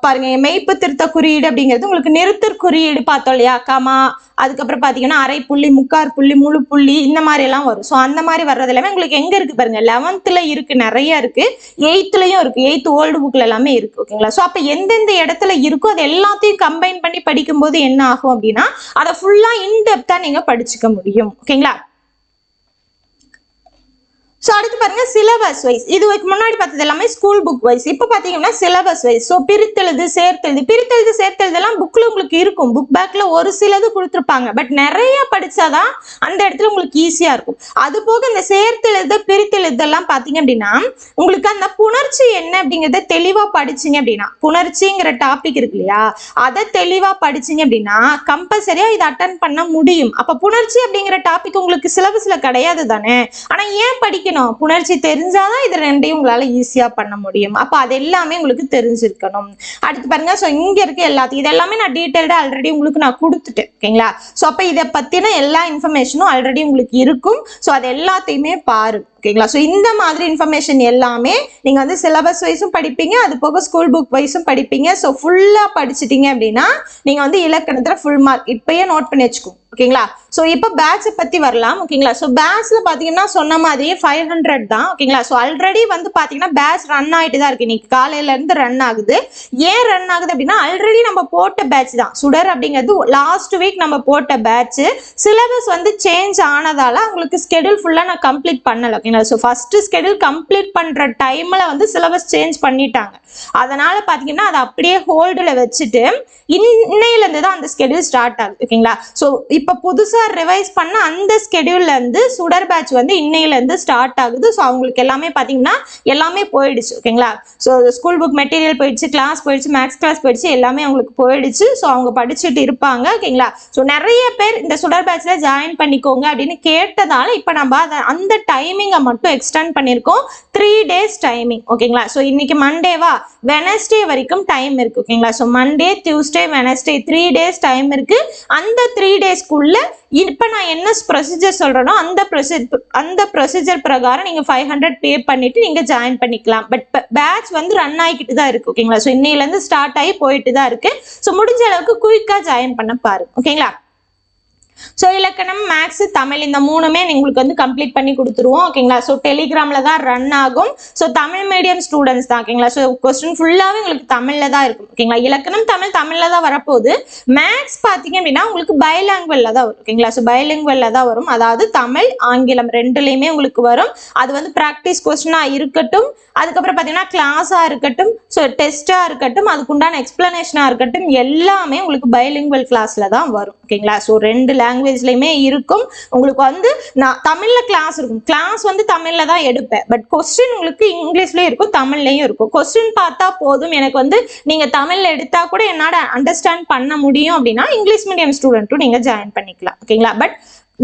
பாருங்க மெய்ப்பு திருத்த குறியீடு அப்படிங்கிறது உங்களுக்கு நிறுத்தற் குறியீடு பார்த்தோம் இல்லையா, கமா, அதுக்கப்புறம் பாத்தீங்கன்னா அரை புள்ளி, முக்கார் புள்ளி, முழு புள்ளி, இந்த மாதிரி எல்லாம் வரும். ஸோ அந்த மாதிரி வர்றது எல்லாமே உங்களுக்கு எங்க இருக்கு பாருங்க, 11th இருக்கு, நிறைய இருக்கு, 8thலயும் இருக்கு, 8th ஓல்டு புக்ல எல்லாமே இருக்கு. ஓகேங்களா. ஸோ அப்ப எந்தெந்த இடத்துல இருக்கோ அது எல்லாத்தையும் கம்பைன் பண்ணி படிக்கும்போது என்ன ஆகும் அப்படின்னா அதை ஃபுல்லா இன்டெப்தா நீங்க படிச்சுக்க முடியும். ஓகேங்களா. ஸோ அடுத்து பாருங்க சிலபஸ் வைஸ். இதுக்கு முன்னாடி பார்த்தது எல்லாமே ஸ்கூல் புக் வைஸ். இப்போ பார்த்தீங்கன்னா சிலபஸ் வைஸ். ஸோ பிரித்தெழுது, சேர்த்தெழுது, பிரித்தெழுது சேர்த்தெழுதெல்லாம் புக்ல உங்களுக்கு இருக்கும், புக் பேக்ல ஒரு சிலது கொடுத்துருப்பாங்க. பட் நிறைய படிச்சாதான் அந்த இடத்துல உங்களுக்கு ஈஸியா இருக்கும். அது போக இந்த சேர்த்தெழுது, பிரித்தெழுதெல்லாம் பார்த்தீங்க அப்படின்னா உங்களுக்கு அந்த புணர்ச்சி என்ன அப்படிங்கிறத தெளிவா படிச்சீங்க அப்படின்னா, புணர்ச்சிங்கிற டாபிக் இருக்கு இல்லையா, அதை தெளிவா படிச்சீங்க அப்படின்னா கம்பல்சரியா இதை அட்டன் பண்ண முடியும். அப்ப புணர்ச்சி அப்படிங்கிற டாபிக் உங்களுக்கு சிலபஸ்ல கிடையாது தானே. ஆனா ஏன் படிக்க புணர்ச்சி தெரிஞ்சாதான் இது ரெண்டையும் உங்களால ஈஸியா பண்ண முடியும். அப்ப அது எல்லாமே உங்களுக்கு தெரிஞ்சிருக்கணும். அடுத்து பாருங்க, சோ இங்க இருக்க எல்லாத்தையும் இது எல்லாமே நான் டீடைல்டா ஆல்ரெடி உங்களுக்கு நான் கொடுத்துட்டேன். ஓகேங்களா. சோ அப்ப இதை பத்தின எல்லா இன்ஃபர்மேஷனும் ஆல்ரெடி உங்களுக்கு இருக்கும். சோ அது எல்லாத்தையுமே பாருங்க. ஓகேங்களா. ஸோ இந்த மாதிரி இன்ஃபர்மேஷன் எல்லாமே நீங்க வந்து சிலபஸ் வைஸும் படிப்பீங்க, அது போக ஸ்கூல் புக் வைஸும் படிப்பீங்க. ஸோ ஃபுல்லா படிச்சிட்டீங்க அப்படின்னா நீங்க வந்து இலக்கணத்துல ஃபுல் மார்க் இப்பயே நோட் பண்ணி வச்சுக்கோங்க. ஓகேங்களா. ஸோ இப்போ பேட்சை பத்தி வரலாம். ஓகேங்களா. ஸோ பேட்ச்ல பாத்தீங்கன்னா சொன்ன மாதிரியே 500 தான். ஓகேங்களா. ஸோ ஆல்ரெடி வந்து பாத்தீங்கன்னா பேட்ச் ரன் ஆயிட்டு தான் இருக்கு. இன்னைக்கு காலையில இருந்து ரன் ஆகுது. ஏன் ரன் ஆகுது அப்படின்னா ஆல்ரெடி நம்ம போட்ட பேட்ச் தான். சுடர் அப்படிங்கிறது லாஸ்ட் வீக் நம்ம போட்ட பேட்ச். சிலபஸ் வந்து சேஞ்ச் ஆனதால உங்களுக்கு ஸ்கெடியூல் ஃபுல்லா நான் கம்ப்ளீட் பண்ணல. ஓகேங்களா. ஸோ ஃபர்ஸ்ட் ஸ்கெடியூல் கம்ப்ளீட் பண்ற டைம்ல வந்து சிலபஸ் சேஞ்ச் பண்ணிட்டாங்க. அதனால பாத்தீங்கன்னா அதை அப்படியே ஹோல்டுல வச்சுட்டு இன்னையில இருந்து தான் அந்த ஸ்கெடியூல் ஸ்டார்ட் ஆகுது. ஓகேங்களா. ஸோ இப்ப புதுசா ரிவைஸ் பண்ண அந்த ஸ்கெடியூல்ல இருந்து சுடர் பேட்ச் வந்து இன்னையில இருந்து ஸ்டார்ட் ஆகுது. ஸோ அவங்களுக்கு எல்லாமே பாத்தீங்கன்னா எல்லாமே போயிடுச்சு. ஓகேங்களா. ஸோ ஸ்கூல் புக் மெட்டீரியல் போயிடுச்சு, கிளாஸ் போயிடுச்சு, மேக்ஸ் கிளாஸ் போயிடுச்சு, எல்லாமே அவங்களுக்கு போயிடுச்சு. ஸோ அவங்க படிச்சுட்டு இருப்பாங்க. ஓகேங்களா. ஸோ நிறைய பேர் இந்த சுடர் பேட்ச்ல ஜாயின் பண்ணிக்கோங்க அப்படின்னு கேட்டதால இப்ப நம்ம அந்த டைமிங்கை மட்டும் எக்ஸ்டெண்ட் பண்ணிருக்கோம். 3 days டைமிங். ஓகேங்களா. ஸோ இன்னைக்கு மண்டேவா, வெனஸ்டே வரைக்கும் டைம் இருக்கு. ஓகேங்களா. So Monday, Tuesday, Wednesday 3 days time இருக்கு. அந்த 3 daysக்குள்ள இப்ப நான் என்ன ப்ரொசீஜர் சொல்றேனோ அந்த ப்ரொசீஜர் பிரகாரம் நீங்க 500 பே பண்ணிட்டு நீங்க ஜாயின் பண்ணிக்கலாம். பட் பேட்ச் வந்து ரன் ஆகிக்கிட்டு தான் இருக்கு. ஓகேங்களா. ஸோ இன்னையில இருந்து ஸ்டார்ட் ஆகி போயிட்டு தான் இருக்கு. ஸோ முடிஞ்ச அளவுக்கு குயிக்கா ஜாயின் பண்ண பாருங்க. ஓகேங்களா. ஸோ இலக்கணம், மேக்ஸ், தமிழ் இந்த மூணுமே உங்களுக்கு வந்து கம்ப்ளீட் பண்ணி கொடுத்துருவோம். ஓகேங்களா. ஸோ டெலிகிராம்ல தான் ரன் ஆகும். ஸோ தமிழ் மீடியம் ஸ்டூடெண்ட்ஸ் தான். ஓகேங்களா. ஸோ கொஸ்டின் ஃபுல்லாவே உங்களுக்கு தமிழ்ல தான் இருக்கும். ஓகேங்களா. இலக்கணம் தமிழ்ல தான் வரப்போகுது. மேக்ஸ் பாத்தீங்க அப்படின்னா உங்களுக்கு பைலாங்குவல்ல தான் வரும். ஓகேங்களா. ஸோ பைலாங்குவல்ல தான் வரும். அதாவது தமிழ், ஆங்கிலம் ரெண்டுலையுமே உங்களுக்கு வரும். அது வந்து ப்ராக்டிஸ் கொஸ்டினா இருக்கட்டும், அதுக்கப்புறம் பாத்தீங்கன்னா கிளாஸா இருக்கட்டும், ஸோ டெஸ்டா இருக்கட்டும், அதுக்குண்டான எக்ஸ்பிளனேஷனா இருக்கட்டும், எல்லாமே உங்களுக்கு பைலிங்குவல் கிளாஸ்ல தான் வரும். ஓகேங்களா. ஸோ 2 லாங்குவேஜ்லயுமே இருக்கும். உங்களுக்கு வந்து நான் தமிழ்ல கிளாஸ் இருக்கும். கிளாஸ் வந்து தமிழ்ல தான் எடுப்பேன். பட் கொஸ்டின் உங்களுக்கு இங்கிலீஷ்லயும் இருக்கும், தமிழ்லயும் இருக்கும். கொஸ்டின் பார்த்தா போதும், எனக்கு வந்து நீங்க தமிழ்ல எடுத்தா கூட என்னால அண்டர்ஸ்டாண்ட் பண்ண முடியும் அப்படின்னா இங்கிலீஷ் மீடியம் ஸ்டூடெண்ட்டும் நீங்க ஜாயின் பண்ணிக்கலாம். ஓகேங்களா. பட்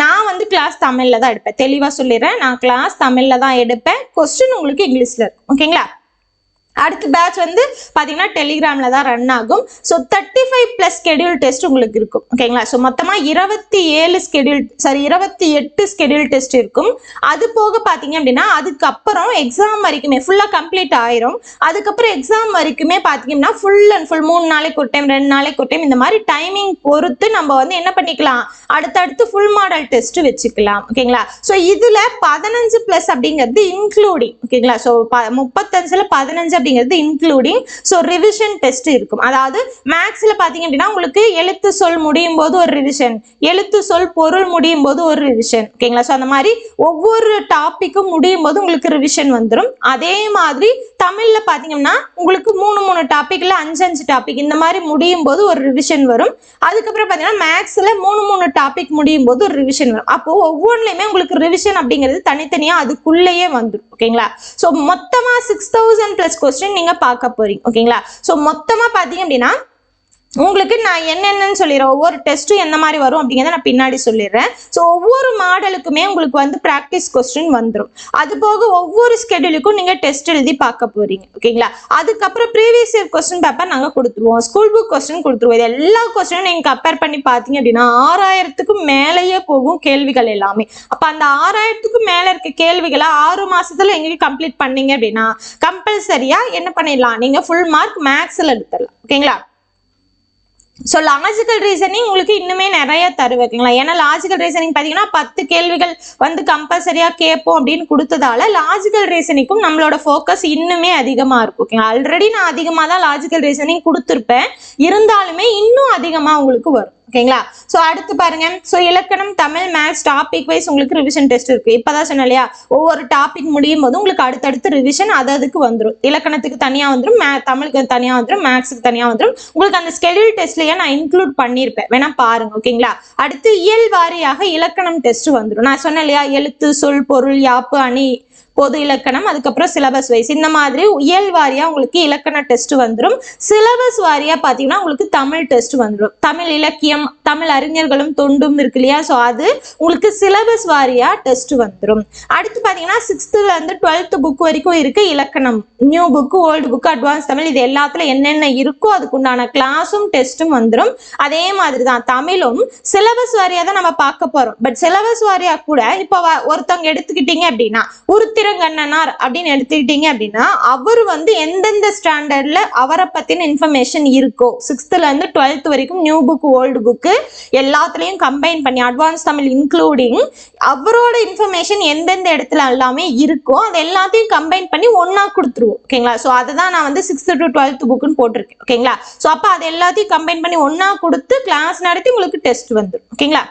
நான் வந்து கிளாஸ் தமிழ்ல தான் எடுப்பேன். தெளிவா சொல்லிடுறேன், நான் கிளாஸ் தமிழ்ல தான் எடுப்பேன். கொஸ்டின் உங்களுக்கு இங்கிலீஷ்ல இருக்கும். ஓகேங்களா. அடுத்த பேட்ச் வந்து பாத்தீங்கன்னா டெலிகிராம்ல தான் ரன் ஆகும். ஸோ 35+ ஸ்கெடியூல் டெஸ்ட் உங்களுக்கு இருக்கும். ஓகேங்களா. ஸோ மொத்தமா 28 ஸ்கெடியூல் டெஸ்ட் இருக்கும். அது போக பாத்தீங்க அப்படின்னா அதுக்கப்புறம் எக்ஸாம் வரைக்குமே ஃபுல்லா கம்ப்ளீட் ஆயிரும். அதுக்கப்புறம் எக்ஸாம் வரைக்குமே பாத்தீங்கன்னா ஃபுல் அண்ட் ஃபுல் 3 நாளைக்கு ஒரு டைம், 2 நாளைக்கு ஒரு டைம், இந்த மாதிரி டைமிங் பொறுத்து நம்ம வந்து என்ன பண்ணிக்கலாம், அடுத்தடுத்து ஃபுல் மாடல் டெஸ்ட் வச்சுக்கலாம். ஓகேங்களா. ஸோ இதுல 15+ அப்படிங்கிறது இன்க்ளூடிங். ஓகேங்களா. ஸோ 35ல 15 அப்படிங்கிறது இன்க்ளூடிங். ஸோ ரிவிஷன் டெஸ்ட் இருக்கும். அதாவது மேக்ஸ்ல பாத்தீங்க அப்படின்னா உங்களுக்கு எழுத்து சொல் முடியும் போது ஒரு ரிவிஷன், எழுத்து சொல் பொருள் முடியும் போது ஒரு ரிவிஷன். ஓகேங்களா. ஸோ அந்த மாதிரி ஒவ்வொரு டாபிக்கும் முடியும் போது உங்களுக்கு ரிவிஷன் வந்துடும். அதே மாதிரி தமிழ்ல பாத்தீங்கன்னா உங்களுக்கு 3 டாபிக்ல 5 டாபிக் இந்த மாதிரி முடியும் போது ஒரு ரிவிஷன் வரும். அதுக்கப்புறம் பாத்தீங்கன்னா மேக்ஸ்ல 3 டாபிக் முடியும் போது ஒரு ரிவிஷன் வரும். அப்போ ஒவ்வொன்றுலயுமே உங்களுக்கு ரிவிஷன் அப்படிங்கிறது தனித்தனியா அதுக்குள்ளேயே வந்துடும். ஓகேங்களா. ஸோ மொத்தமா 6000+ கொஸ்டின் நீங்க பார்க்க போறீங்க. ஓகேங்களா. ஸோ மொத்தமா பாத்தீங்க அப்படின்னா உங்களுக்கு நான் என்னென்னு சொல்லிடுறேன். ஒவ்வொரு டெஸ்ட்டும் எந்த மாதிரி வரும் அப்படிங்கிறத நான் பின்னாடி சொல்லிடுறேன். ஸோ ஒவ்வொரு மாடலுக்குமே உங்களுக்கு வந்து ப்ராக்டிஸ் கொஸ்டின் வந்துடும். அது போக ஒவ்வொரு ஸ்கெடியூலுக்கும் நீங்க டெஸ்ட் எழுதி பார்க்க போறீங்க. ஓகேங்களா. அதுக்கப்புறம் ப்ரீவியஸ் இயர் கொஸ்டின் பேப்பர் நாங்க கொடுத்துருவோம், ஸ்கூல் புக் கொஸ்டின் கொடுத்துருவோம். இது எல்லா கொஸ்டினும் நீங்க கம்பேர் பண்ணி பார்த்தீங்க அப்படின்னா 6000க்கு மேலேயே போகும் கேள்விகள் எல்லாமே. அப்ப அந்த 6000க்கு மேல இருக்க கேள்விகளை 6 மாசத்துல எங்களுக்கு கம்ப்ளீட் பண்ணீங்க அப்படின்னா கம்பல்சரியா என்ன பண்ணிடலாம், நீங்க ஃபுல் மார்க் மேக்ஸ்ல எடுத்துடலாம். ஓகேங்களா? ஸோ லாஜிக்கல் ரீசனிங் உங்களுக்கு இன்னுமே நிறைய தருவேன். ஓகேங்களா? ஏன்னா லாஜிக்கல் ரீசனிங் பார்த்தீங்கன்னா 10 கேள்விகள் வந்து கம்பல்சரியா கேட்போம் அப்படின்னு கொடுத்ததால லாஜிக்கல் ரீசனிங்கும் நம்மளோட ஃபோக்கஸ் இன்னுமே அதிகமா இருக்கும். ஓகேங்களா? ஆல்ரெடி நான் அதிகமாக தான் லாஜிக்கல் ரீசனிங் கொடுத்துருப்பேன், இருந்தாலுமே இன்னும் அதிகமா உங்களுக்கு வரும். ஓகேங்களா? சோ அடுத்து பாருங்க, சோ இலக்கணம், தமிழ், மேத்ஸ் டாபிக் வைஸ் உங்களுக்கு ரிவிஷன் டெஸ்ட் இருக்கு. இப்பதான் சொன்னேன் இல்லையா, ஒவ்வொரு டாபிக் முடியும் போது உங்களுக்கு அடுத்தடுத்து ரிவிஷன் அதுக்கு வந்துடும். இலக்கணத்துக்கு தனியா வந்துடும், தமிழுக்கு தனியா வந்துடும், மேத்ஸுக்கு தனியா வந்துடும். உங்களுக்கு அந்த ஸ்கெடியூல் டெஸ்ட்லயே நான் இன்க்ளூட் பண்ணிருப்பேன், வேணா பாருங்க. ஓகேங்களா? அடுத்து இயல் வாரியாக இலக்கணம் டெஸ்ட் வந்துடும். நான் சொன்னேன் இல்லையா, எழுத்து, சொல், பொருள், யாப்பு, அணி, பொது இலக்கணம், அதுக்கப்புறம் சிலபஸ் வைஸ் இந்த மாதிரி இயல் வாரியா உங்களுக்கு இலக்கண டெஸ்ட் வந்துடும். சிலபஸ் வாரியா பாத்தீங்கன்னா உங்களுக்கு தமிழ் டெஸ்ட் வந்துடும். தமிழ் இலக்கியம், தமிழ் அறிஞர்களும் தொண்டும் இருக்கு இல்லையா, ஸோ அது உங்களுக்கு சிலபஸ் வாரியா டெஸ்ட் வந்துடும். அடுத்து பாத்தீங்கன்னா 6th இருந்து 12th புக் வரைக்கும் இருக்கு இலக்கணம். New book, old book, advance Tamil, இது எல்லாத்துல என்னென்ன இருக்கோ அதுக்குண்டான கிளாஸும் டெஸ்ட்டும் வந்துடும். அதே மாதிரி தான் தமிழும் சிலபஸ் வாரியா தான் நம்ம பார்க்க போறோம். பட் சிலபஸ் வாரியா கூட இப்போ ஒருத்தவங்க எடுத்துக்கிட்டீங்க அப்படின்னா உருத்திரங்கண்ணனார் அப்படின்னு எடுத்துக்கிட்டீங்க அப்படின்னா அவர் வந்து எந்தெந்த ஸ்டாண்டர்ட்ல அவரை பத்தின இன்ஃபர்மேஷன் இருக்கோ 6th இருந்து 12th வரைக்கும் நியூ புக், ஓல்டு புக் எல்லாத்துலயும் கம்பைன் பண்ணி அட்வான்ஸ் தமிழ் இன்க்ளூடிங் அவரோட இன்ஃபர்மேஷன் எந்தெந்த இடத்துல எல்லாமே இருக்கோ அது எல்லாத்தையும் கம்பைன் பண்ணி ஒன்னா கொடுத்துருவோம். ஓகேங்களா? ஸோ அதுதான் நான் வந்து 6th to 12th புக்குன்னு போட்டிருக்கேன். ஓகேங்களா? ஸோ அப்போ அது எல்லாத்தையும் கம்பைன் பண்ணி ஒன்னா கொடுத்து கிளாஸ் நடத்தி உங்களுக்கு டெஸ்ட் வந்துடும். ஓகேங்களா?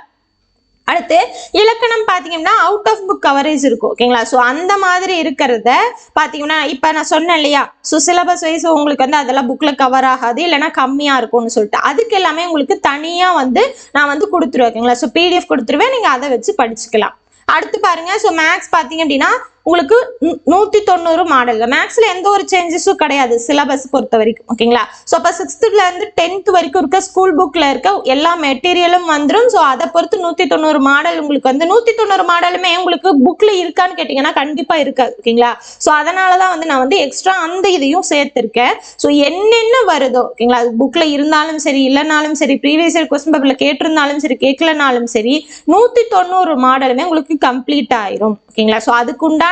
அடுத்து இலக்கணம் பாத்தீங்கன்னா அவுட் ஆஃப் புக் கவரேஜ் இருக்கும். ஓகேங்களா? ஸோ அந்த மாதிரி இருக்கிறத பாத்தீங்கன்னா இப்ப நான் சொன்னேன் இல்லையா, ஸோ சிலபஸ் வைஸ் உங்களுக்கு வந்து அதெல்லாம் புக்ல கவர் ஆகாது, இல்லைன்னா கம்மியா இருக்கும்னு சொல்லிட்டு அதுக்கு எல்லாமே உங்களுக்கு தனியா வந்து நான் வந்து கொடுத்துருவேன். ஓகேங்களா? ஸோ PDF கொடுத்துருவேன், நீங்க அதை வச்சு படிச்சுக்கலாம். அடுத்து பாருங்க, ஸோ மேக்ஸ் பாத்தீங்க அப்படின்னா உங்களுக்கு 190 மாடல். மேக்ஸ்ல எந்த ஒரு சேஞ்சஸும் கிடையாது சிலபஸ் பொறுத்த வரைக்கும். ஓகேங்களா? ஸோ அப்போ 6th இருந்து 10th வரைக்கும் இருக்க ஸ்கூல் புக்ல இருக்க எல்லா மெட்டீரியலும் வந்துடும். ஸோ அதை பொறுத்து 190 மாடல் உங்களுக்கு வந்து 190 மாடலுமே உங்களுக்கு புக்ல இருக்கான்னு கேட்டீங்கன்னா கண்டிப்பா இருக்காது. ஓகேங்களா? ஸோ அதனாலதான் வந்து நான் வந்து எக்ஸ்ட்ரா அந்த இதையும் சேர்த்திருக்கேன். ஸோ என்னென்ன வருதோ ஓகேங்களா, புக்ல இருந்தாலும் சரி இல்லைனாலும் சரி, ப்ரீவியஸ் இயர் கொஸ்டின் பேப்பர்ல கேட்டிருந்தாலும் சரி கேட்கலனாலும் சரி 190 மாடலுமே உங்களுக்கு கம்ப்ளீட் ஆயிரும். ஓகேங்களா? ஸோ அதுக்குண்டான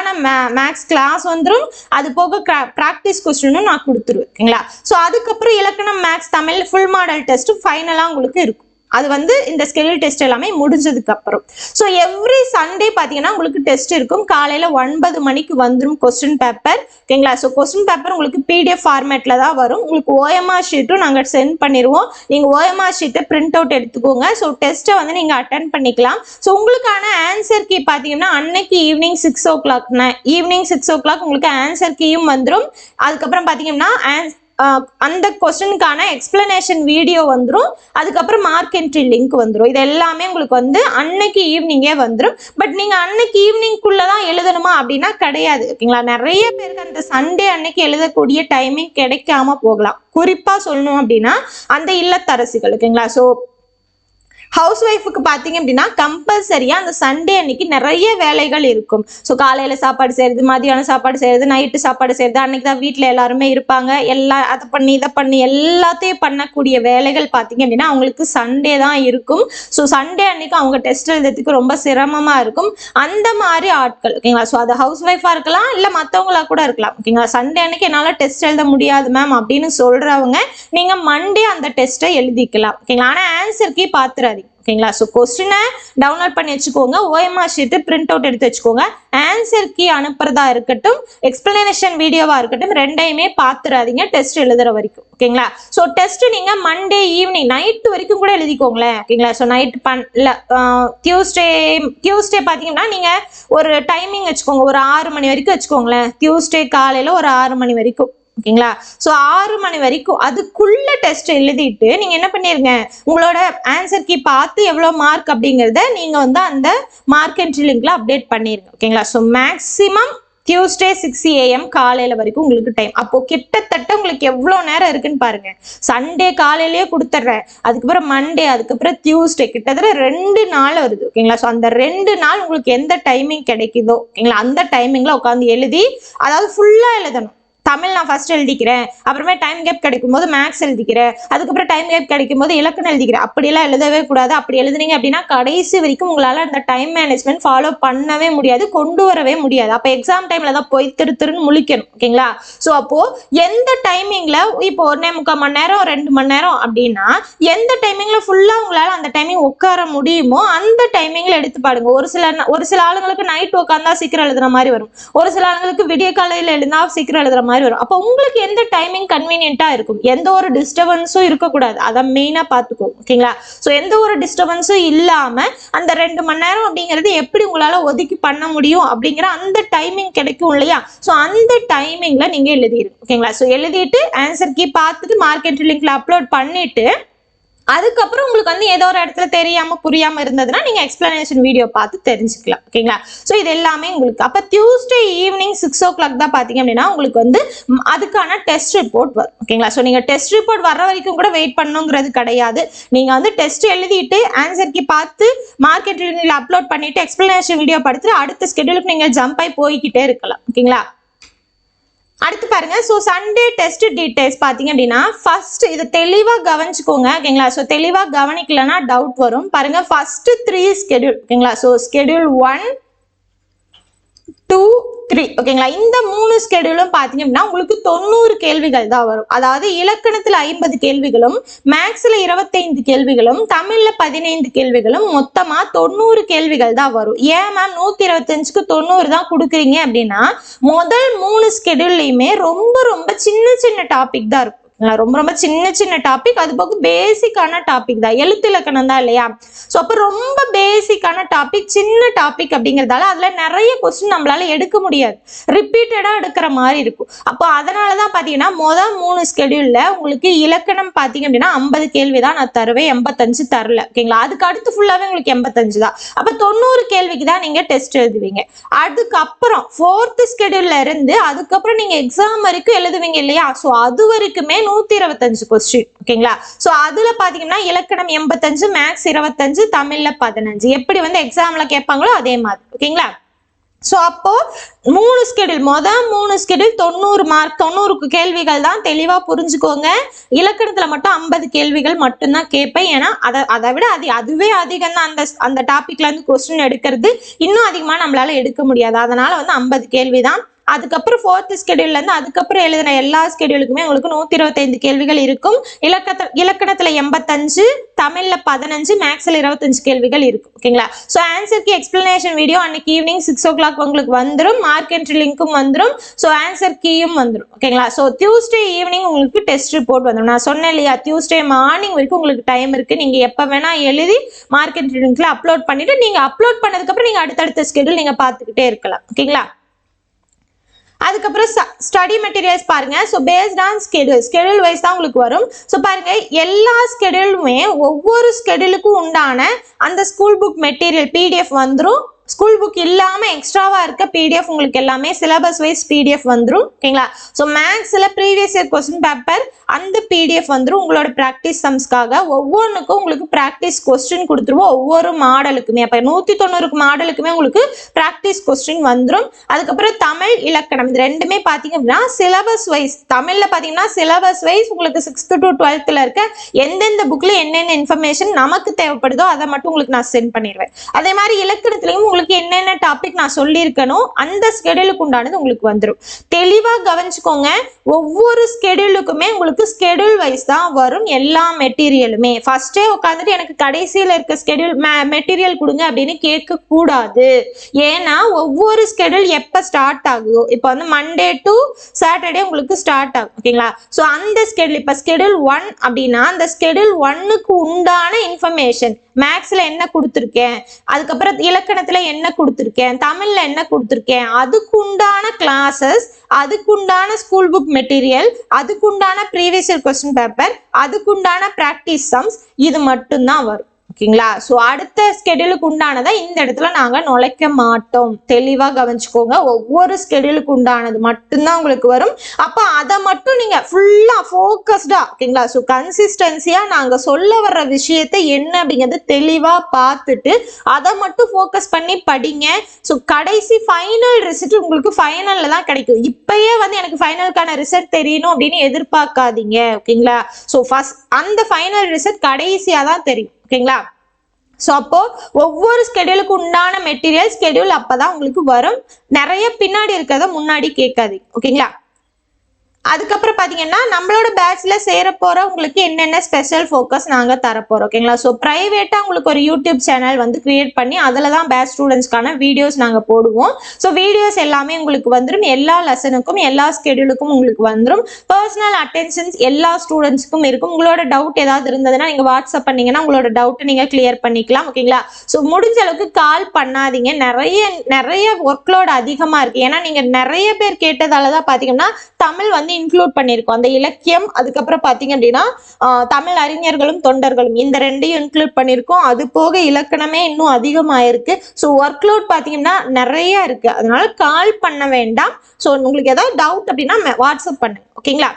மேக்ஸ் கிளாஸ் வந்துடும், அது போக பிராக்டிஸ் கொஸ்டினும் நான் கொடுத்துருவேன். ஓகேங்களா? ஸோ அதுக்கப்புறம் இலக்கணம், maths, Tamil full model test ஃபைனலா உங்களுக்கு இருக்கும். அது வந்து இந்த ஸ்கெடியூல் டெஸ்ட் எல்லாமே முடிஞ்சதுக்கு அப்புறம். ஸோ எவ்ரி சண்டே பார்த்தீங்கன்னா உங்களுக்கு டெஸ்ட் இருக்கும். காலையில 9 மணிக்கு வந்துடும் கொஸ்டின் பேப்பர். ஓகேங்களா? ஸோ கொஸ்டின் பேப்பர் உங்களுக்கு PDF ஃபார்மேட்ல தான் வரும். உங்களுக்கு OMR ஷீட்டும் நாங்கள் சென்ட் பண்ணிடுவோம். நீங்க OMR ஷீட்டை பிரிண்ட் அவுட் எடுத்துக்கோங்க. ஸோ டெஸ்ட்டை வந்து நீங்க அட்டன் பண்ணிக்கலாம். ஸோ உங்களுக்கான ஆன்சர் கீ பார்த்தீங்கன்னா அன்னைக்கு ஈவினிங் 6 o'clock உங்களுக்கு ஆன்சர் கீயும் வந்துடும். அதுக்கப்புறம் பார்த்தீங்கன்னா அந்த கொஸ்டினுக்கான எக்ஸ்பிளனேஷன் வீடியோ வந்துடும். அதுக்கப்புறம் மார்க் என்ட்ரி லிங்க் வந்துடும். இது எல்லாமே உங்களுக்கு வந்து அன்னைக்கு ஈவினிங்கே வந்துடும். பட் நீங்க அன்னைக்கு ஈவினிங்குள்ளதான் எழுதணுமா அப்படின்னா கிடையாது. ஓகேங்களா? நிறைய பேருக்கு அந்த சண்டே அன்னைக்கு எழுதக்கூடிய டைமிங் கிடைக்காம போகலாம். குறிப்பா சொல்லணும் அப்படின்னா அந்த இல்லத்தரசிகள். ஓகேங்களா? ஸோ ஹவுஸ் ஒய்ஃபுக்கு பார்த்தீங்க அப்படின்னா கம்பல்சரியா அந்த சண்டே அன்னைக்கு நிறைய வேலைகள் இருக்கும். ஸோ காலையில சாப்பாடு செய்யறது, மதியானம் சாப்பாடு செய்யறது, நைட்டு சாப்பாடு செய்யறது, அன்னைக்கு தான் வீட்டில் எல்லாருமே இருப்பாங்க. அதை பண்ணி இதை பண்ணி எல்லாத்தையும் பண்ணக்கூடிய வேலைகள் பார்த்தீங்க அப்படின்னா அவங்களுக்கு சண்டே தான் இருக்கும். ஸோ சண்டே அன்னைக்கு அவங்க டெஸ்ட் எழுதுறதுக்கு ரொம்ப சிரமமா இருக்கும். அந்த மாதிரி ஆட்கள் ஓகேங்களா? ஸோ அது ஹவுஸ் ஒய்ஃபா இருக்கலாம், இல்லை மற்றவங்களா கூட இருக்கலாம். ஓகேங்களா? சண்டே அன்னைக்கு என்னால் டெஸ்ட் எழுத முடியாது மேம் அப்படின்னு சொல்றவங்க நீங்க மண்டே அந்த டெஸ்ட்டை எழுதிக்கலாம். ஓகேங்களா? ஆனால் ஆன்சர் கீ பார்த்துறாதீங்க. ஓகேங்களா? ஸோ கொஸ்டினை டவுன்லோட் பண்ணி வச்சுக்கோங்க, OMR ஷீட்டு பிரிண்ட் அவுட் எடுத்து வச்சுக்கோங்க. ஆன்சர் கீ அனுப்புறதா இருக்கட்டும், எக்ஸ்பிளனேஷன் வீடியோவா இருக்கட்டும், ரெண்டையுமே பார்த்துறாதீங்க டெஸ்ட் எழுதுற வரைக்கும். ஓகேங்களா? ஸோ டெஸ்ட் நீங்க மண்டே ஈவினிங் நைட் வரைக்கும் கூட எழுதிக்கோங்களேன். ஓகேங்களா? ஸோ நைட் டியூஸ்டே பார்த்தீங்கன்னா நீங்க ஒரு டைமிங் வச்சுக்கோங்க, ஒரு 6 மணி வரைக்கும் வச்சுக்கோங்களேன். டியூஸ்டே காலையில ஒரு 6 மணி வரைக்கும். ஓகேங்களா? ஸோ 6 மணி வரைக்கும் அதுக்குள்ள டெஸ்ட் எழுதிட்டு நீங்க என்ன பண்ணிருங்க, உங்களோட ஆன்சர் கீ பார்த்து எவ்வளவு மார்க் அப்படிங்கிறத நீங்க வந்து அந்த மார்க் என்ட்ரி லிங்க்ல அப்டேட் பண்ணிருங்க. ஓகேங்களா? ஸோ மேக்சிமம் டியூஸ்டே 6 AM காலையில வரைக்கும் உங்களுக்கு டைம். அப்போ கிட்டத்தட்ட உங்களுக்கு எவ்வளவு நேரம் இருக்குன்னு பாருங்க. சண்டே காலையிலேயே கொடுத்துட்றேன், அதுக்கப்புறம் மண்டே, அதுக்கப்புறம் டியூஸ்டே, கிட்டத்தட்ட 2 நாள் வருது. ஓகேங்களா? ஸோ அந்த 2 நாள் உங்களுக்கு எந்த டைமிங் கிடைக்குதோ ஓகேங்களா அந்த டைமிங்ல உட்காந்து எழுதி, அதாவது ஃபுல்லா எழுதணும். தமிழ் நான் ஃபர்ஸ்ட் எழுதிக்கிறேன், அப்புறமே டைம் கேப் கிடைக்கும் போது மேக்ஸ் எழுதிக்கிறேன், அதுக்கப்புறம் டைம் கேப் கிடைக்கும் போது இலக்கணம் எழுதிக்கிறேன், அப்படியெல்லாம் எழுதவே கூடாது. அப்படி எழுதுனீங்க அப்படின்னா கடைசி வரைக்கும் உங்களால அந்த டைம் மேனேஜ்மெண்ட் ஃபாலோ பண்ணவே முடியாது, கொண்டு வரவே முடியாது. அப்ப எக்ஸாம் டைம்ல தான் போய் திருன்னு முழிக்கணும். ஓகேங்களா? சோ அப்போ எந்த டைமிங்ல இப்போ 1.25 மணி நேரம் 2 மணி நேரம் அப்படின்னா எந்த டைமிங்ல ஃபுல்லா உங்களால அந்த டைமிங் உட்கார முடியுமோ அந்த டைமிங்ல எடுத்து பாருங்க. ஒரு சில ஆளுங்களுக்கு நைட் உட்கார்ந்தா சீக்கிரம் எழுதுற மாதிரி வரும், ஒரு சில ஆளுங்களுக்கு விடிய காலையில எழுந்தா சீக்கிரம் எழுதுற மாதிரி வரும். அப்ப உங்களுக்கு எந்த டைமிங் கன்வீனியன்ட்டா இருக்கும், எந்த ஒரு டிஸ்டர்பன்ஸும் இருக்கக்கூடாது, அதை மெயினா பாத்துக்கோ. ஓகேங்களா? சோ எந்த ஒரு டிஸ்டர்பன்ஸும் இல்லாம அந்த 2 மணி நேரம் அப்படிங்கிறது எப்படி உங்களால ஒதுக்கி பண்ண முடியும் அப்படிங்கிற அந்த டைமிங் கிடைக்கும் இல்லையா? சோ அந்த டைமிங்ல நீங்க எழுதிருங்க. ஓகேங்களா? சோ எழுதிட்டு ஆன்சர் கீ பார்த்துட்டு மார்க்கெட் லிங்க்ல அப்லோட் பண்ணிட்டு அதுக்கப்புறம் உங்களுக்கு வந்து ஏதோ ஒரு இடத்துல தெரியாம புரியாம இருந்ததுன்னா நீங்க எக்ஸ்பிளனேஷன் வீடியோ பார்த்து தெரிஞ்சுக்கலாம். ஓகேங்களா? சோ இது எல்லாமே உங்களுக்கு அப்ப டியூஸ்டே ஈவினிங் 6 o'clock தான் பாத்தீங்க அப்படின்னா உங்களுக்கு வந்து அதுக்கான டெஸ்ட் ரிப்போர்ட் வரும். ஓகேங்களா? சோ நீங்க டெஸ்ட் ரிப்போர்ட் வர்ற வரைக்கும் கூட வெயிட் பண்ணணுங்கிறது கிடையாது. நீங்க வந்து டெஸ்ட் எழுதிட்டு ஆன்சர் கீ பார்த்து மார்க்கெட் லிங்க்ல அப்லோட் பண்ணிட்டு எக்ஸ்பிளனேஷன் வீடியோ படிச்சுட்டு அடுத்த ஸ்கெடியூலுக்கு நீங்க ஜம்ப் ஆகி போய்கிட்டே இருக்கலாம். ஓகேங்களா? அடுத்து பாருங்க. சோ சண்டே டெஸ்ட் டீடைல்ஸ் பாத்தீங்க அப்படின்னா ஃபர்ஸ்ட் இது தெளிவா கவனிச்சுக்கோங்க. ஓகேங்களா? சோ தெளிவா கவனிக்கலன்னா டவுட் வரும். பாருங்க ஃபர்ஸ்ட் 3 ஸ்கெடியூல். ஓகேங்களா? So schedule 1 2 3. ஓகேங்களா? இந்த 3 ஸ்கெடியூலும் பாத்தீங்க அப்படின்னா உங்களுக்கு 90 கேள்விகள் தான் வரும். அதாவது இலக்கணத்துல 50 கேள்விகளும், மேக்ஸ்ல 25 கேள்விகளும், தமிழ்ல 15 கேள்விகளும், மொத்தமா 90 கேள்விகள் தான் வரும். ஏன் மேம் 125க்கு 90 தான் கொடுக்குறீங்க அப்படின்னா முதல் 3 ஸ்கெடியூல்லையுமே ரொம்ப ரொம்ப சின்ன சின்ன டாபிக் தான் இருக்கும். ரொம்ப ரொம்ப சின்ன சின்ன டாபிக், அது போக பேசிக்கான டாபிக் தான், எழுத்து இலக்கணம் தான் இல்லையா? சோ அப்ப ரொம்ப பேசிக்கான டாபிக், சின்ன டாபிக் அப்படிங்கறதால அதுல நிறைய கொஸ்டின் நம்மளால எடுக்க முடியாது, ரிப்பீட்டடா எடுக்கிற மாதிரி இருக்கும். அப்போ அதனாலதான் பாத்தீங்கன்னா முதல் 3 ஸ்கெடியூல்ல உங்களுக்கு இலக்கணம் பாத்தீங்க அப்படின்னா 50 கேள்வி தான் நான் தருவேன், 85 தரல. ஓகேங்களா? அதுக்கு அடுத்து ஃபுல்லாவே உங்களுக்கு 85 தான். அப்ப 90 கேள்விக்கு தான் நீங்க டெஸ்ட் எழுதுவீங்க. அதுக்கப்புறம் 4th ஸ்கெடியூல்ல இருந்து அதுக்கப்புறம் நீங்க எக்ஸாம் வரைக்கும் எழுதுவீங்க இல்லையா? சோ அது வரைக்குமே 125 கொஸ்டின். ஓகேங்களா? சோ அதுல பாத்தீங்கன்னா இலக்கணம் 85, மேக்ஸ் 25, தமிழ்ல 15. எப்படி வந்து எக்ஸாம்ல கேட்பாங்களோ அதே மாதிரி. ஓகேங்களா? சோ அப்போ 3 ஸ்கெடியூல், முதல் 3 ஸ்கெடியூல் 90 மார்க், 90 கேள்விகள் தான். தெளிவா புரிஞ்சுக்கோங்க. இலக்கணத்துல மட்டும் 50 கேள்விகள் மட்டும்தான் கேட்பேன். ஏன்னா அதை விட அதுவே அதிகம் தான். அந்த டாபிக்ல இருந்து கொஸ்டின் எடுக்கிறது இன்னும் அதிகமா நம்மளால எடுக்க முடியாது. அதனால வந்து 50 கேள்வி தான். அதுக்கப்புறம் 4th ஸ்கெடியூல்ல இருந்து அதுக்கப்புறம் எழுதின எல்லா ஸ்கெடியூலுக்குமே உங்களுக்கு 125 கேள்விகள் இருக்கும். இலக்கணத்துல 85, தமிழ்ல 15, மேக்ஸ்ல 25 கேள்விகள் இருக்கும். ஓகேங்களா? சோ ஆன்சருக்கு எக்ஸ்பிளனேஷன் வீடியோ அன்னைக்கு ஈவினிங் 6 o'clock உங்களுக்கு வந்துடும், மார்க் என்ட்ரி லிங்க்கும் வந்துடும், சோ ஆன்சர் கீயும் வந்துடும். ஓகேங்களா? சோ டியூஸ்டே ஈவினிங் உங்களுக்கு டெஸ்ட் ரிப்போர்ட் வந்துடும். நான் சொன்னேன் இல்லையா, டியூஸ்டே மார்னிங் வரைக்கும் உங்களுக்கு டைம் இருக்கு. நீங்க எப்ப வேணா எழுதி மார்க் என்ட்ரி லிங்க்ல அப்லோட் பண்ணிட்டு நீங்க அப்லோட் பண்ணதுக்கு அப்புறம் நீங்க அடுத்தடுத்த ஸ்கெடியூல் நீங்க பாத்துக்கிட்டே இருக்கலாம். ஓகேங்களா? அதுக்கப்புறம் ஸ்டடி மெட்டீரியல்ஸ் பாருங்க. So based on schedule wise தான் உங்களுக்கு வரும். ஸோ பாருங்க எல்லா ஸ்கெடியூலுமே ஒவ்வொரு ஸ்கெடியூலுக்கும் உண்டான அந்த ஸ்கூல் புக் மெட்டீரியல் பிடிஎஃப் வந்துடும். ஸ்கூல் புக் இல்லாம எக்ஸ்ட்ராவா இருக்க பிடிஎஃப் உங்களுக்கு எல்லாமே சிலபஸ் வைஸ் பிடிஎஃப் வந்துடும். ஓகேங்களா? ஸோ மேக்ஸ்ல ப்ரீவியஸ் இயர் கொஸ்டின் பேப்பர் அந்த பிடிஎஃப் வந்துடும். உங்களோட ப்ராக்டிஸ் சம்ஸ்க்காக ஒவ்வொன்றுக்கும் உங்களுக்கு ப்ராக்டிஸ் கொஸ்டின் கொடுத்துருவோம். ஒவ்வொரு மாடலுக்குமே அப்ப 190 மாடலுக்குமே உங்களுக்கு ப்ராக்டிஸ் கொஸ்டின் வந்துடும். அதுக்கப்புறம் தமிழ் இலக்கணம் இது ரெண்டுமே பாத்தீங்க அப்படின்னா சிலபஸ் வைஸ், தமிழ்ல பாத்தீங்கன்னா சிலபஸ் வைஸ் உங்களுக்கு 6th to 12th இருக்க எந்தெந்த புக்ல என்னென்ன இன்ஃபர்மேஷன் நமக்கு தேவைப்படுதோ அதை மட்டும் உங்களுக்கு நான் சென்ட் பண்ணிடுவேன். அதே மாதிரி இலக்கணத்திலையும் உங்களுக்கு என்னென்ன டாபிக் நான் சொல்லியிருக்கணும் அந்த ஸ்கெடியூலுக்கு உண்டானது உங்களுக்கு வந்துடும். தெளிவா கவனிச்சுக்கோங்க. ஒவ்வொரு ஸ்கெடியூலுக்குமே உங்களுக்கு ஸ்கெடியூல் வைஸ் தான் வரும் எல்லா மெட்டீரியலுமே. ஃபர்ஸ்டே உட்காந்துட்டு எனக்கு கடைசியில இருக்க ஸ்கெடியூல் மெட்டீரியல் கொடுங்க அப்படின்னு கேட்க கூடாது. ஏன்னா ஒவ்வொரு ஸ்கெடியூல் எப்ப ஸ்டார்ட் ஆகுதோ, இப்போ வந்து மண்டே டு சாட்டர்டே உங்களுக்கு ஸ்டார்ட் ஆகும். ஓகேங்களா? ஸோ அந்த ஸ்கெடியூல் இப்போ ஸ்கெடியூல் 1 அப்படின்னா அந்த ஸ்கெடியூல் 1க்கு உண்டான இன்ஃபர்மேஷன் மேக்ஸ்ல என்ன கொடுத்துருக்கேன், அதுக்கப்புறம் இலக்கணத்துல என்ன கொடுத்துருக்கேன், தமிழ்ல என்ன கொடுத்துருக்கேன், அதுக்குண்டான கிளாஸஸ், அதுக்குண்டான ஸ்கூல் புக் மெட்டீரியல், அதுக்குண்டான ப்ரீவியஸ் இயர் கொஸ்டின் பேப்பர், அதுக்குண்டான பிராக்டிஸ் சம்ஸ், இது மட்டும்தான் வரும். ஓகேங்களா. ஸோ அடுத்த ஸ்கெடியூலுக்கு உண்டானதை இந்த இடத்துல நாங்க நுழைக்க மாட்டோம். தெளிவா கவனிச்சுக்கோங்க. ஒவ்வொரு ஸ்கெடியூலுக்கு உண்டானது மட்டும்தான் உங்களுக்கு வரும். அப்ப அதை மட்டும் நீங்க ஃபுல்லா ஃபோக்கஸ்டா, ஓகேங்களா. ஸோ கன்சிஸ்டன்சியா நாங்க சொல்ல வர்ற விஷயத்தை என்ன அப்படிங்கிறது தெளிவா பார்த்துட்டு அதை மட்டும் ஃபோக்கஸ் பண்ணி படிங்க. ஸோ கடைசி ஃபைனல் ரிசல்ட் உங்களுக்கு ஃபைனல்ல தான் கிடைக்கும். இப்பயே வந்து எனக்கு ஃபைனலுக்கான ரிசல்ட் தெரியணும் அப்படின்னு எதிர்பார்க்காதீங்க, ஓகேங்களா. ஸோ ஃபர்ஸ்ட் அந்த ஃபைனல் ரிசல்ட் கடைசியா தான் தெரியும், ஓகேங்களா. ஸோ அப்போ ஒவ்வொரு ஸ்கெடியூலுக்கு உண்டான மெட்டீரியல் ஸ்கெடியூல் அப்பதான் உங்களுக்கு வரும். நிறைய பின்னாடி இருக்கிறத முன்னாடி கேட்காதீங்க, ஓகேங்களா. அதுக்கப்புறம் பாத்தீங்கன்னா நம்மளோட பேட்ச்ல சேர போற உங்களுக்கு என்னென்ன ஸ்பெஷல் ஃபோக்கஸ் நாங்க தரப்போறோம், ஓகேங்களா. ஸோ பிரைவேட்டா உங்களுக்கு ஒரு யூடியூப் சேனல் வந்து கிரியேட் பண்ணி அதுல தான் பேட்ச் ஸ்டூடெண்ட்ஸ்க்கான வீடியோஸ் நாங்க போடுவோம். ஸோ வீடியோஸ் எல்லாமே உங்களுக்கு வந்துடும். எல்லா லெசனுக்கும் எல்லா ஸ்கெடியூலுக்கும் உங்களுக்கு வந்துடும். பர்சனல் அட்டென்ஷன்ஸ் எல்லா ஸ்டூடெண்ட்ஸ்க்கும் இருக்கும். உங்களோட டவுட் ஏதாவது இருந்ததுன்னா நீங்க வாட்ஸ்அப் பண்ணீங்கன்னா உங்களோட டவுட் நீங்க கிளியர் பண்ணிக்கலாம், ஓகேங்களா. ஸோ முடிஞ்ச அளவுக்கு கால் பண்ணாதீங்க. நிறைய ஒர்க் லோட் அதிகமா இருக்கு. ஏன்னா நீங்க நிறைய பேர் கேட்டதாலதான் பாத்தீங்கன்னா தமிழ் வந்து இன்க்ளூட் பண்ணிருக்கோம். அந்த இலக்கியம், அதுக்கப்புறம் பாத்தீங்க அப்படின்னா தமிழ் அறிஞர்களும் தொண்டர்களும் இந்த ரெண்டையும் இன்க்ளூட் பண்ணிருக்கோம். அது போக இலக்கணமே இன்னும் அதிகமாயிருக்கு. ஸோ ஒர்க் லோட் பாத்தீங்கன்னா நிறைய இருக்கு. அதனால கால் பண்ண வேண்டாம். ஸோ உங்களுக்கு ஏதாவது டவுட் அப்படின்னா வாட்ஸ்அப் பண்ணுங்க, ஓகேங்களா.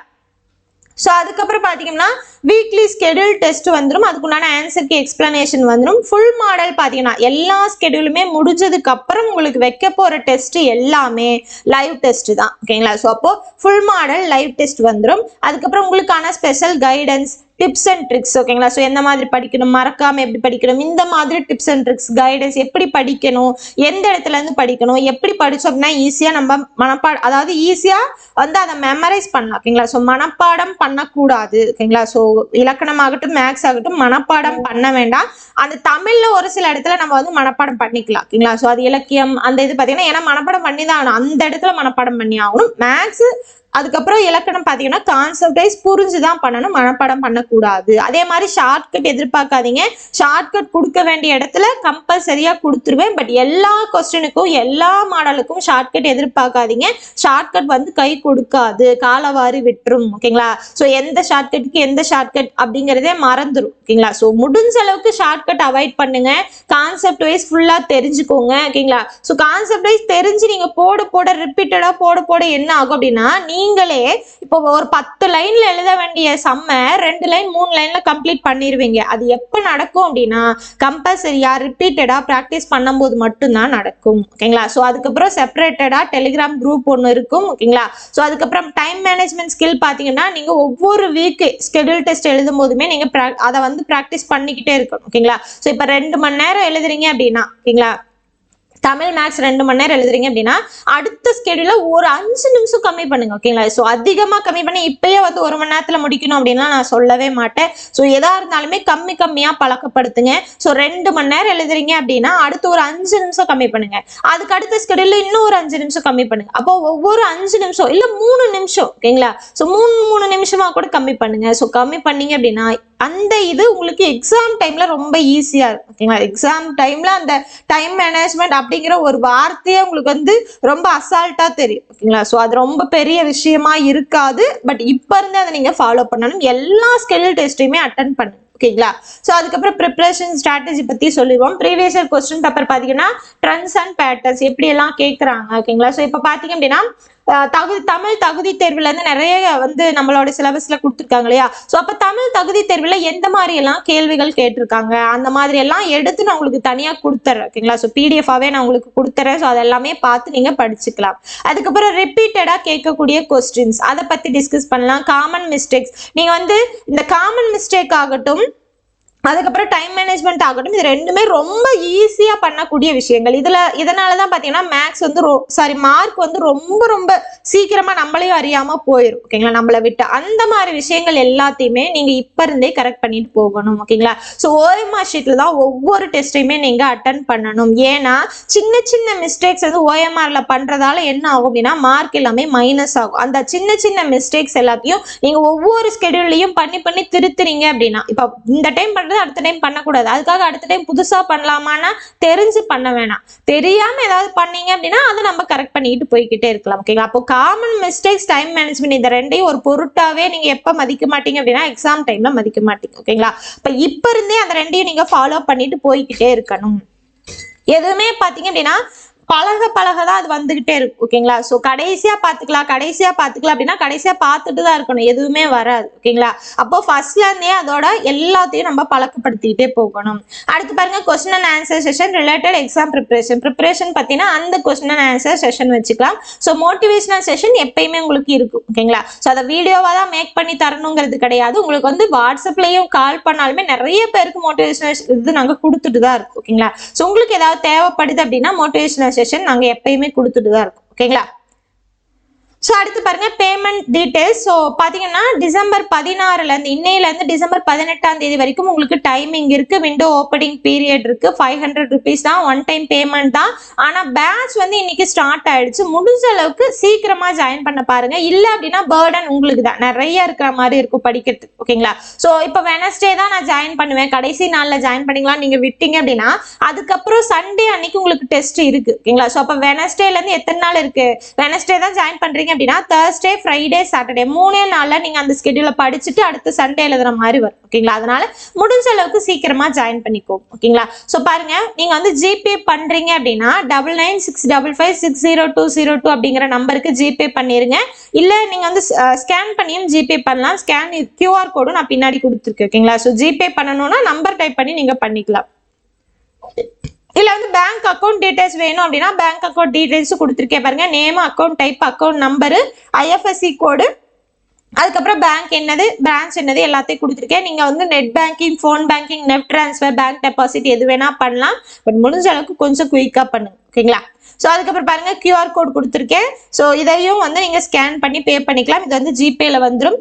ஸோ அதுக்கப்புறம் பார்த்தீங்கன்னா வீக்லி ஸ்கெடியூல் டெஸ்ட் வந்துடும். அதுக்குண்டான ஆன்சருக்கு எக்ஸ்பிளனேஷன் வந்துடும். ஃபுல் மாடல் பார்த்தீங்கன்னா எல்லா ஸ்கெடியூலுமே முடிஞ்சதுக்கு அப்புறம் உங்களுக்கு வைக்க போகிற டெஸ்ட் எல்லாமே லைவ் டெஸ்ட் தான், ஓகேங்களா. ஸோ அப்போ ஃபுல் மாடல் லைவ் டெஸ்ட் வந்துடும். அதுக்கப்புறம் உங்களுக்கான special guidance, tips and tricks, ஓகேங்களா. ஸோ எந்த மாதிரி படிக்கணும், மறக்காம எப்படி படிக்கணும், இந்த மாதிரி டிப்ஸ் அண்ட் ட்ரிக்ஸ் கைடன்ஸ், எப்படி படிக்கணும், எந்த இடத்துல இருந்து படிக்கணும், எப்படி படிச்சோம் அப்படின்னா ஈஸியா நம்ம மனப்பாடம், அதாவது ஈஸியா வந்து அதை மெமரைஸ் பண்ணலாம், ஓகேங்களா. ஸோ மனப்பாடம் பண்ணக்கூடாது, ஓகேங்களா. ஸோ இலக்கணம் ஆகட்டும் மேக்ஸ் ஆகட்டும் மனப்பாடம் பண்ண வேண்டாம். அந்த தமிழ்ல ஒரு சில இடத்துல நம்ம வந்து மனப்பாடம் பண்ணிக்கலாம், ஓகேங்களா. ஸோ அது இலக்கியம் அந்த இது பார்த்தீங்கன்னா ஏன்னா மனப்பாடம் பண்ணி தான் ஆகணும். அந்த இடத்துல மனப்பாடம் பண்ணி ஆகணும். மேக்ஸ் அதுக்கப்புறம் இலக்கணம் பார்த்தீங்கன்னா கான்செப்ட் வைஸ் புரிஞ்சுதான் பண்ணணும், மனப்பாடம் பண்ணக்கூடாது. அதே மாதிரி ஷார்ட்கட் எதிர்பார்க்காதீங்க. ஷார்ட்கட் கொடுக்க வேண்டிய இடத்துல கம்பல்சரியா கொடுத்துருவேன். பட் எல்லா கொஸ்டினுக்கும் எல்லா மாடலுக்கும் ஷார்ட்கட் எதிர்பார்க்காதீங்க. ஷார்ட்கட் வந்து கை கொடுக்காது, காலவாரி விட்டுரும், ஓகேங்களா. ஸோ எந்த ஷார்ட்கட்டுக்கு எந்த ஷார்ட்கட் அப்படிங்கிறதே மறந்துடும், ஓகேங்களா. ஸோ முடிஞ்ச அளவுக்கு ஷார்ட்கட் அவாய்ட் பண்ணுங்க. கான்செப்ட் வைஸ் ஃபுல்லா தெரிஞ்சுக்கோங்க, ஓகேங்களா. ஸோ கான்செப்ட் வைஸ் தெரிஞ்சு நீங்க போட ரிப்பீட்டடா போட என்ன ஆகும் அப்படின்னா நீங்களே இப்போ ஒரு 10 லைன்ல எழுத வேண்டிய சம்ம 2 லைன் 3 லைன்ல கம்ப்ளீட் பண்ணிடுவீங்க. அது எப்ப நடக்கும் அப்படின்னா கம்பல்சரியா ரிப்பீட்டடா பிராக்டிஸ் பண்ணும்போது மட்டும்தான் நடக்கும், ஓகேங்களா. ஸோ அதுக்கப்புறம் செப்பரேட்டடா டெலிகிராம் குரூப் ஒன்று இருக்கும், ஓகேங்களா. ஸோ அதுக்கப்புறம் டைம் மேனேஜ்மெண்ட் ஸ்கில் பார்த்தீங்கன்னா நீங்க ஒவ்வொரு வீக் ஸ்கெடியூல் டெஸ்ட் எழுதும் போதுமே நீங்க அதை வந்து பிராக்டிஸ் பண்ணிக்கிட்டே இருக்கணும், ஓகேங்களா. ஸோ இப்போ 2 மணி நேரம் எழுதுறீங்க அப்படின்னா, ஓகேங்களா, தமிழ் மேக்ஸ் 2 மணி நேரம் எழுதுறீங்க அப்படின்னா அடுத்த ஸ்கெடியூல ஒரு 5 நிமிஷம் கம்மி பண்ணுங்க, ஓகேங்களா. ஸோ அதிகமா கம்மி பண்ணி இப்பயே வந்து 1 மணி நேரத்துல முடிக்கணும் அப்படின்லாம் நான் சொல்லவே மாட்டேன். ஸோ எதா இருந்தாலுமே கம்மியா பழக்கப்படுத்துங்க. ஸோ 2 மணி நேரம் எழுதுறீங்க அப்படின்னா அடுத்து ஒரு 5 நிமிஷம் கம்மி பண்ணுங்க. அதுக்கு அடுத்த ஸ்கெடியூல்ல இன்னும் ஒரு 5 நிமிஷம் கம்மி பண்ணுங்க. அப்போ ஒவ்வொரு 5 நிமிஷம் இல்ல 3 நிமிஷம், ஓகேங்களா. ஸோ 3 நிமிஷமா கூட கம்மி பண்ணுங்க. ஸோ கம்மி பண்ணீங்க அப்படின்னா அந்த இது உங்களுக்கு எக்ஸாம் டைம்ல ரொம்ப ஈஸியா இருக்கும், ஓகேங்களா. எக்ஸாம் டைம்ல அந்த டைம் மேனேஜ்மெண்ட் அப்படிங்கிற ஒரு வார்த்தையே உங்களுக்கு வந்து ரொம்ப அசால்ட்டா தெரியும், ஓகேங்களா. ஸோ அது ரொம்ப பெரிய விஷயமா இருக்காது. பட் இப்ப இருந்து அதை நீங்க ஃபாலோ பண்ணணும். எல்லா ஸ்கெடியூல் டெஸ்ட்டையுமே அட்டென்ட் பண்ணுங்க, ஓகேங்களா. ஸோ அதுக்கப்புறம் ப்ரிப்பரேஷன் ஸ்ட்ராட்டஜி பத்தி சொல்லிடுவோம். ப்ரீவியஸ் இயர் கொஸ்டின் பேப்பர் பார்த்தீங்கன்னா ட்ரெண்ட்ஸ் அண்ட் பேட்டர்ன்ஸ் எப்படி எல்லாம் கேட்குறாங்க, ஓகேங்களா. ஸோ இப்போ பார்த்தீங்க அப்படின்னா தமிழ் தகுதி தேர்வுல இருந்து நிறைய வந்து நம்மளோட சிலபஸ்ல கொடுத்துருக்காங்க இல்லையா. ஸோ அப்ப தமிழ் தகுதி தேர்வுல எந்த மாதிரி எல்லாம் கேள்விகள் கேட்டிருக்காங்க அந்த மாதிரி எல்லாம் எடுத்து நான் உங்களுக்கு தனியா கொடுத்துறேன், ஓகேங்களா. ஸோ பிடிஎஃபாவே நான் உங்களுக்கு கொடுத்துறேன். ஸோ அதெல்லாமே பார்த்து நீங்க படிச்சுக்கலாம். அதுக்கப்புறம் ரிப்பீட்டடா கேட்கக்கூடிய கொஸ்டின்ஸ் அதை பத்தி டிஸ்கஸ் பண்ணலாம். காமன் மிஸ்டேக்ஸ் நீங்க வந்து இந்த காமன் மிஸ்டேக் ஆகட்டும் அதுக்கப்புறம் டைம் மேனேஜ்மெண்ட் ஆகட்டும் இது ரெண்டுமே ரொம்ப ஈஸியா பண்ணக்கூடிய விஷயங்கள். இதனாலதான் பாத்தீங்கன்னா மேக்ஸ் வந்து மார்க் வந்து ரொம்ப சீக்கிரமா நம்மளையும் அறியாம போயிடும், ஓகேங்களா, நம்மளை விட்டு. அந்த மாதிரி விஷயங்கள் எல்லாத்தையுமே நீங்க இப்ப இருந்தே கரெக்ட் பண்ணிட்டு போகணும், ஓகேங்களா. ஸோ ஓஎம்ஆர் ஷீட்ல தான் ஒவ்வொரு டெஸ்டையுமே நீங்க அட்டன் பண்ணணும். ஏன்னா சின்ன மிஸ்டேக்ஸ் வந்து ஓஎம்ஆர்ல பண்றதால என்ன ஆகும் அப்படின்னா மார்க் எல்லாமே மைனஸ் ஆகும். அந்த சின்ன மிஸ்டேக்ஸ் எல்லாத்தையும் நீங்க ஒவ்வொரு ஸ்கெடியூல்லையும் பண்ணி திருத்துறீங்க அப்படின்னா இப்ப இந்த டைம் பண்றது பண்றது அடுத்த டைம் பண்ணக்கூடாது. அதுக்காக அடுத்த டைம் புதுசா பண்ணலாமான்னா தெரிஞ்சு பண்ண வேணாம். தெரியாம ஏதாவது பண்ணீங்க அப்படின்னா அதை நம்ம கரெக்ட் பண்ணிட்டு போய்கிட்டே இருக்கலாம். ஓகேங்களா? அப்போ காமன் மிஸ்டேக்ஸ், டைம் மேனேஜ்மெண்ட், இந்த ரெண்டையும் ஒரு பொருட்டாவே நீங்க எப்ப மதிக்க மாட்டீங்க அப்படின்னா எக்ஸாம் டைம்ல மதிக்க மாட்டீங்க. ஓகேங்களா? இப்ப இருந்தே அந்த ரெண்டையும் நீங்க ஃபாலோ பண்ணிட்டு போய்கிட்டே இருக்கணும். எதுவுமே பாத்தீங்க அப்படின்னா பழகதான் அது வந்துகிட்டே இருக்கும். ஓகேங்களா? சோ கடைசியா பாத்துக்கலாம் அப்படின்னா கடைசியா பார்த்துட்டு தான் இருக்கணும், எதுவுமே வராது. ஓகேங்களா? அப்போ ஃபர்ஸ்ட்ல இருந்தே அதோட எல்லாத்தையும் நம்ம பழக்கப்படுத்திக்கிட்டே போகணும். அடுத்து பாருங்க, question and answer session related exam preparation பார்த்தீங்கன்னா அந்த கொஸ்டின் அண்ட் ஆன்சர் செஷன் வச்சுக்கலாம். ஸோ மோட்டிவேஷனல் செஷன் எப்பயுமே உங்களுக்கு இருக்கும். ஓகேங்களா? ஸோ அதை வீடியோவா தான் மேக் பண்ணி தரணுங்கிறது கிடையாது. உங்களுக்கு வந்து வாட்ஸ்அப்லயும் கால் பண்ணாலுமே நிறைய பேருக்கு மோட்டிவேஷனல் இது நாங்கள் கொடுத்துட்டு தான் இருக்கோம். ஓகேங்களா? ஸோ உங்களுக்கு ஏதாவது தேவைப்படுது அப்படின்னா மோட்டிவேஷனல் செஷன் நாங்க எப்பயுமே கொடுத்துட்டு தான் இருக்கோம். ஓகேங்களா? ஸோ அடுத்து பாருங்க, பேமெண்ட் டீடைல்ஸ். ஸோ பார்த்தீங்கன்னா டிசம்பர் 16 இருந்து இன்னையிலேருந்து டிசம்பர் 18ஆம் தேதி வரைக்கும் உங்களுக்கு டைமிங் இருக்கு. விண்டோ ஓப்பனிங் பீரியட் இருக்கு. 500 rupees தான், ஒன் டைம் பேமெண்ட் தான். ஆனால் பேட்ச் வந்து இன்னைக்கு ஸ்டார்ட் ஆயிடுச்சு. முடிஞ்ச அளவுக்கு சீக்கிரமா ஜாயின் பண்ண பாருங்க. இல்லை அப்படின்னா பேர்டன் உங்களுக்கு தான் நிறைய இருக்கிற மாதிரி இருக்கும் படிக்கிறதுக்கு. ஓகேங்களா? ஸோ இப்போ வெனஸ்டே தான் நான் ஜாயின் பண்ணுவேன், கடைசி நாளில் ஜாயின் பண்ணிக்கலாம் நீங்க விட்டீங்க அப்படின்னா அதுக்கப்புறம் சண்டே அன்னைக்கு உங்களுக்கு டெஸ்ட் இருக்கு. ஓகேங்களா? ஸோ அப்போ வெனஸ்டேலேருந்து எத்தனை நாள் இருக்கு? வெனஸ்டே தான் ஜாயின் பண்றீங்க அப்படின்னா Thursday, Friday, Saturday 3 நாள்ல நீங்க அந்த ஸ்கெட்யூல படிச்சுட்டு அடுத்த சண்டே எழுதுற மாதிரி வரும். ஓகேங்களா? அதனால முடிஞ்ச அளவுக்கு சீக்கிரமா ஜாயின் பண்ணிக்கோ. ஓகேங்களா? சோ பாருங்க, நீங்க வந்து ஜிபே பண்றீங்க அப்படின்னா 9965556020 அப்படிங்கிற நம்பருக்கு ஜிபே பண்ணிருங்க. இல்ல நீங்க வந்து ஸ்கேன் பண்ணியும் ஜிபே பண்ணலாம். ஸ்கேன் QR கோடும் நான் பின்னாடி கொடுத்துருக்கேன். ஓகேங்களா? சோ ஜிபே பண்ணணும்னா நம்பர் டைப் பண்ணி நீங்க பண்ணிக்கலாம். இல்ல வந்து பேங்க் அக்கௌண்ட் டீடைல்ஸ் வேணும் அப்படின்னா பேங்க் அக்கௌண்ட் டீடைல்ஸ் கொடுத்துருக்கேன் பாருங்க. Name, account type, account number, IFSC கோடு, அதுக்கப்புறம் பேங்க் என்னது, பிரான்ச் என்னது எல்லாத்தையும் கொடுத்துருக்கேன். நீங்க வந்து net banking, phone banking, net transfer, bank deposit எது வேணா பண்ணலாம். பட் முடிஞ்ச அளவுக்கு கொஞ்சம் குயிக்கா பண்ணுங்க. ஓகேங்களா? ஸோ அதுக்கப்புறம் பாருங்க QR கோட் கொடுத்துருக்கேன். ஸோ இதையும் வந்து நீங்க ஸ்கேன் பண்ணி பே பண்ணிக்கலாம். இது வந்து ஜிபேல வந்துடும்.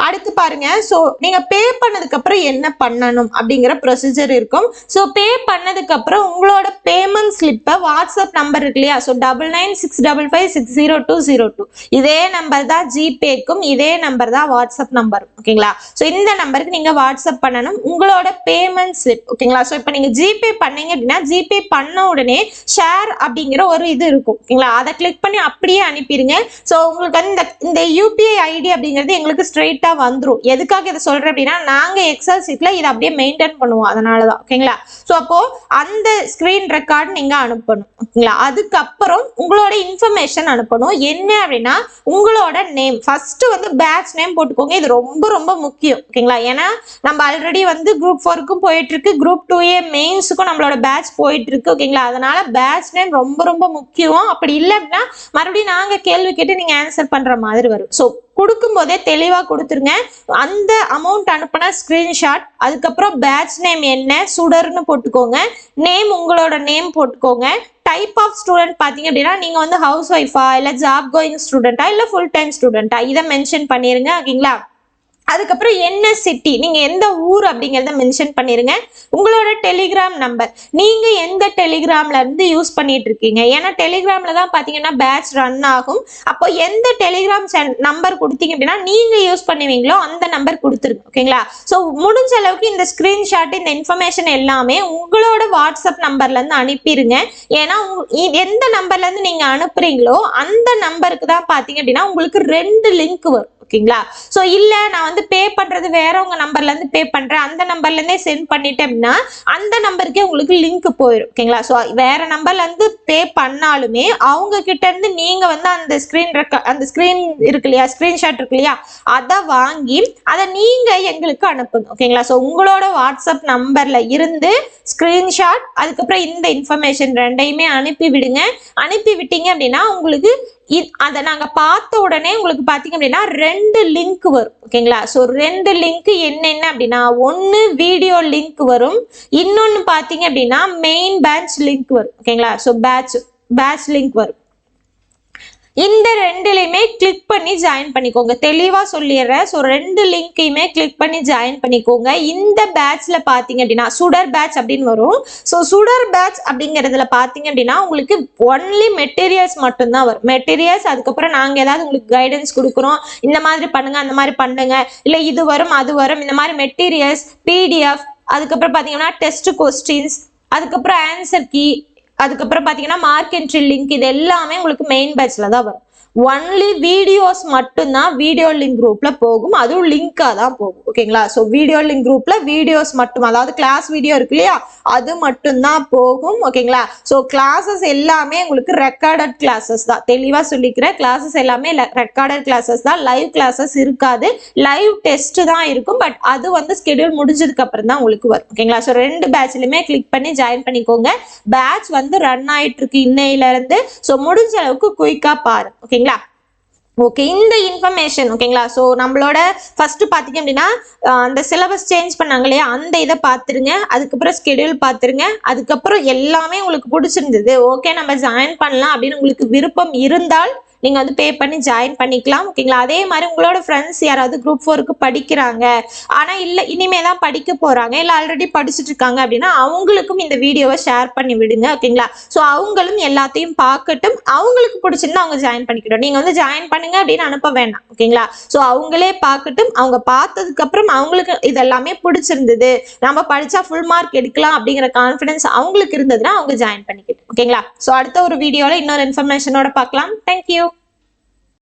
அடுத்து பாருங்க, ஸோ நீங்க பே பண்ணதுக்கு அப்புறம் என்ன பண்ணணும் அப்படிங்கிற ப்ரொசீஜர் இருக்கும். ஸோ பே பண்ணதுக்கு அப்புறம் உங்களோட பேமெண்ட் ஸ்லிப்பை வாட்ஸ்அப் நம்பர் இருக்கு இல்லையா, ஸோ 9965556020 இதே நம்பர் தான் ஜிபேக்கும், இதே நம்பர் தான் வாட்ஸ்அப் நம்பர். ஓகேங்களா? ஸோ இந்த நம்பருக்கு நீங்க வாட்ஸ்அப் பண்ணணும் உங்களோட பேமெண்ட் ஸ்லிப். ஓகேங்களா? ஸோ இப்போ நீங்க ஜிபே பண்ணீங்க அப்படின்னா ஜிபே பண்ண உடனே ஷேர் அப்படிங்கிற ஒரு இது இருக்கும். ஓகேங்களா? அதை கிளிக் பண்ணி அப்படியே அனுப்பிடுங்க. ஸோ உங்களுக்கு வந்து இந்த UPI ஐடி அப்படிங்கிறது எங்களுக்கு ஸ்ட்ரெயிட்டா வந்துரும். எதுக்காக இதை சொல்றேன் அப்படின்னா நாங்க எக்ஸல் சீட்ல இதை அப்படியே மெயின்டைன் பண்ணுவோம், அதனாலதான். ஓகேங்களா? சோ அப்போ அந்த ஸ்கிரீன் ரெக்கார்ட் நீங்க அனுப்பணும். ஓகேங்களா? அதுக்கப்புறம் உங்களோட இன்ஃபர்மேஷன் அனுப்பணும். என்ன அப்படின்னா உங்களோட நேம் ஃபர்ஸ்ட் வந்து பேட்ச் நேம் போட்டுக்கோங்க. இது ரொம்ப ரொம்ப முக்கியம். ஓகேங்களா? ஏன்னா நம்ம ஆல்ரெடி வந்து Group 4க்கும் போயிட்டு இருக்கு, Group 2A மெயின்ஸுக்கும் நம்மளோட பேட்ச் போயிட்டு இருக்கு. ஓகேங்களா? அதனால பேட்ச் நேம் ரொம்ப ரொம்ப முக்கியம். அப்படி இல்லை அப்படின்னா மறுபடியும் நாங்க கேள்வி கேட்டு நீங்க ஆன்சர் பண்ற மாதிரி வரும். ஸோ கொடுக்கும் போதே தெளிவா கொடுத்துருங்க. அந்த அமௌண்ட் அனுப்பின ஸ்கிரீன்ஷாட், அதுக்கப்புறம் பேட்ச் நேம் என்ன சுடர்னு போட்டுக்கோங்க. நேம் உங்களோட நேம் போட்டுக்கோங்க. டைப் ஆஃப் ஸ்டூடெண்ட் பாத்தீங்க அப்படின்னா நீங்க வந்து ஹவுஸ் ஒய்ஃபா இல்ல ஜாப் கோயிங் ஸ்டூடெண்டா இல்ல ஃபுல் டைம் ஸ்டூடெண்டா இதை மென்ஷன் பண்ணிருங்க. ஓகேங்களா? அதுக்கப்புறம் என்ன சிட்டி, நீங்க எந்த ஊர் அப்படிங்கிறத மென்ஷன் பண்ணிருங்க. உங்களோட டெலிகிராம் நம்பர், நீங்க எந்த டெலிகிராம்ல இருந்து யூஸ் பண்ணிட்டு இருக்கீங்க. ஏன்னா டெலிகிராம்ல தான் பாத்தீங்கன்னா பேட்ச் ரன் ஆகும். அப்போ எந்த டெலிகிராம் நம்பர் கொடுத்தீங்க அப்படின்னா நீங்க யூஸ் பண்ணுவீங்களோ அந்த நம்பர் கொடுத்துருங்க. ஓகேங்களா? ஸோ முடிஞ்ச அளவுக்கு இந்த ஸ்கிரீன்ஷாட், இந்த இன்ஃபர்மேஷன் எல்லாமே உங்களோட வாட்ஸ்அப் நம்பர்ல இருந்து அனுப்பிடுங்க. ஏன்னா எந்த நம்பர்ல இருந்து நீங்க அனுப்புறீங்களோ அந்த நம்பருக்கு தான் பாத்தீங்க அப்படின்னா உங்களுக்கு 2 லிங்க் வரும். ஓகேங்களா? சோ இல்ல நான் வந்து பே பண்றது வேறவங்க நம்பர்ல இருந்து பே பண்றேன், அந்த நம்பர்ல இருந்தே சென்ட் பண்ணிட்டேன் அப்படின்னா அந்த நம்பருக்கே உங்களுக்கு லிங்க் போயிடும். ஓகேங்களா? சோ வேற நம்பர்ல இருந்து பே பண்ணாலுமே அவங்க கிட்ட இருந்து நீங்க வந்து அந்த ஸ்கிரீன் இருக்கு இல்லையா, ஸ்கிரீன்ஷாட் இருக்கு இல்லையா, அதை வாங்கி அதை நீங்க எங்களுக்கு அனுப்புங்க. ஓகேங்களா? சோ உங்களோட வாட்ஸ்அப் நம்பர்ல இருந்து ஸ்கிரீன்ஷாட், அதுக்கப்புறம் இந்த இன்ஃபர்மேஷன் ரெண்டையுமே அனுப்பி விடுங்க. அனுப்பி விட்டீங்க அப்படின்னா உங்களுக்கு அதை நாங்க பார்த்த உடனே உங்களுக்கு பாத்தீங்க அப்படின்னா 2 லிங்க் வரும். ஓகேங்களா? சோ 2 லிங்க் என்னென்ன அப்படின்னா, ஒன்னு வீடியோ லிங்க் வரும், இன்னொன்னு பாத்தீங்க அப்படின்னா மெயின் பேட்ச் லிங்க் வரும். ஓகேங்களா? சோ பேட்ச் லிங்க் வரும். இந்த 2லையுமே கிளிக் பண்ணி ஜாயின் பண்ணிக்கோங்க. தெளிவா சொல்லிடுறேன். ஸோ 2 லிங்கையுமே கிளிக் பண்ணி ஜாயின் பண்ணிக்கோங்க. இந்த பேட்ச்ல பாத்தீங்க அப்படின்னா சுடர் பேட்ச் அப்படின்னு வரும். ஸோ சுடர் பேட்ச் அப்படிங்கிறதுல பாத்தீங்க அப்படின்னா உங்களுக்கு ஒன்லி மெட்டீரியல்ஸ் மட்டும்தான் வரும். மெட்டீரியல்ஸ், அதுக்கப்புறம் நாங்க ஏதாவது உங்களுக்கு கைடன்ஸ் கொடுக்குறோம், இந்த மாதிரி பண்ணுங்க அந்த மாதிரி பண்ணுங்க, இல்ல இது வரும் அது வரும், இந்த மாதிரி மெட்டீரியல்ஸ், PDF, அதுக்கப்புறம் பாத்தீங்கன்னா டெஸ்ட் கொஸ்டின்ஸ், அதுக்கப்புறம் ஆன்சர் கீ, அதுக்கப்புறம் பாத்தீங்கன்னா மார்க் என்ட்ரி லிங்க், இது எல்லாமே உங்களுக்கு மெயின் பேட்ச்ல தான் வரும். ஒன்லி வீடியோஸ் மட்டும்தான் வீடியோ லிங்க் குரூப்ல போகும், அதுவும் லிங்கா தான் போகும். ஓகேங்களா? ஸோ வீடியோ லிங்க் குரூப்ல வீடியோஸ் மட்டும், அதாவது கிளாஸ் வீடியோ இருக்கு இல்லையா, அது மட்டும்தான் போகும். ஓகேங்களா? ஸோ கிளாஸஸ் எல்லாமே உங்களுக்கு ரெக்கார்டட் கிளாஸஸ் தான். தெளிவா சொல்லிக்கிறேன், கிளாஸஸ் எல்லாமே ரெக்கார்டட் கிளாஸஸ் தான், லைவ் கிளாஸஸ் இருக்காது. லைவ் டெஸ்ட் தான் இருக்கும், பட் அது வந்து ஸ்கெடியூல் முடிஞ்சதுக்கு அப்புறம் தான் உங்களுக்கு வரும். ஓகேங்களா? ஸோ 2 பேட்ச்லயுமே கிளிக் பண்ணி ஜாயின் பண்ணிக்கோங்க. பேட்ச் வந்து ரன் ஆயிட்டு இருக்கு இன்னையில இருந்து. ஸோ முடிஞ்ச அளவுக்கு குயிக்கா பாரு. ஓகேங்களா? ஓகே, இந்த இன்ஃபர்மேஷன் ஓகேங்களா? ஸோ நம்மளோட ஃபர்ஸ்ட் பார்த்தீங்க அப்படின்னா அந்த சிலபஸ் சேஞ்ச் பண்ணாங்க இல்லையா, அந்த இதை பார்த்துருங்க. அதுக்கப்புறம் ஸ்கெடியூல் பார்த்துருங்க. அதுக்கப்புறம் எல்லாமே உங்களுக்கு பிடிச்சிருந்தது, ஓகே நம்ம ஜாயின் பண்ணலாம் அப்படின்னு உங்களுக்கு விருப்பம் இருந்தால் நீங்க வந்து பே பண்ணி ஜாயின் பண்ணிக்கலாம். ஓகேங்களா? அதே மாதிரி உங்களோட ஃப்ரெண்ட்ஸ் யாராவது குரூப் 4க்கு படிக்கிறாங்க, ஆனா இல்ல இனிமே தான் படிக்க போறாங்க, இல்ல ஆல்ரெடி படிச்சுட்டு இருக்காங்க அப்படின்னா அவங்களுக்கும் இந்த வீடியோவை ஷேர் பண்ணி விடுங்க. ஓகேங்களா? ஸோ அவங்களும் எல்லாத்தையும் பார்க்கட்டும், அவங்களுக்கு பிடிச்சிருந்தா அவங்க ஜாயின் பண்ணிக்கிட்டோம். நீங்க வந்து ஜாயின் பண்ணுங்க அப்படின்னு அனுப்ப வேண்டாம். ஓகேங்களா? ஸோ அவங்களே பார்க்கட்டும், அவங்க பார்த்ததுக்கு அப்புறம் அவங்களுக்கு இதெல்லாமே பிடிச்சிருந்தது, நம்ம படிச்சா ஃபுல் மார்க் எடுக்கலாம் அப்படிங்கிற கான்ஃபிடன்ஸ் அவங்களுக்கு இருந்ததுன்னா அவங்க ஜாயின் பண்ணிக்கிட்டோம். ஓகேங்களா? ஸோ அடுத்த ஒரு வீடியோல இன்னொரு இன்ஃபர்மேஷனோட பார்க்கலாம். தேங்க்யூ.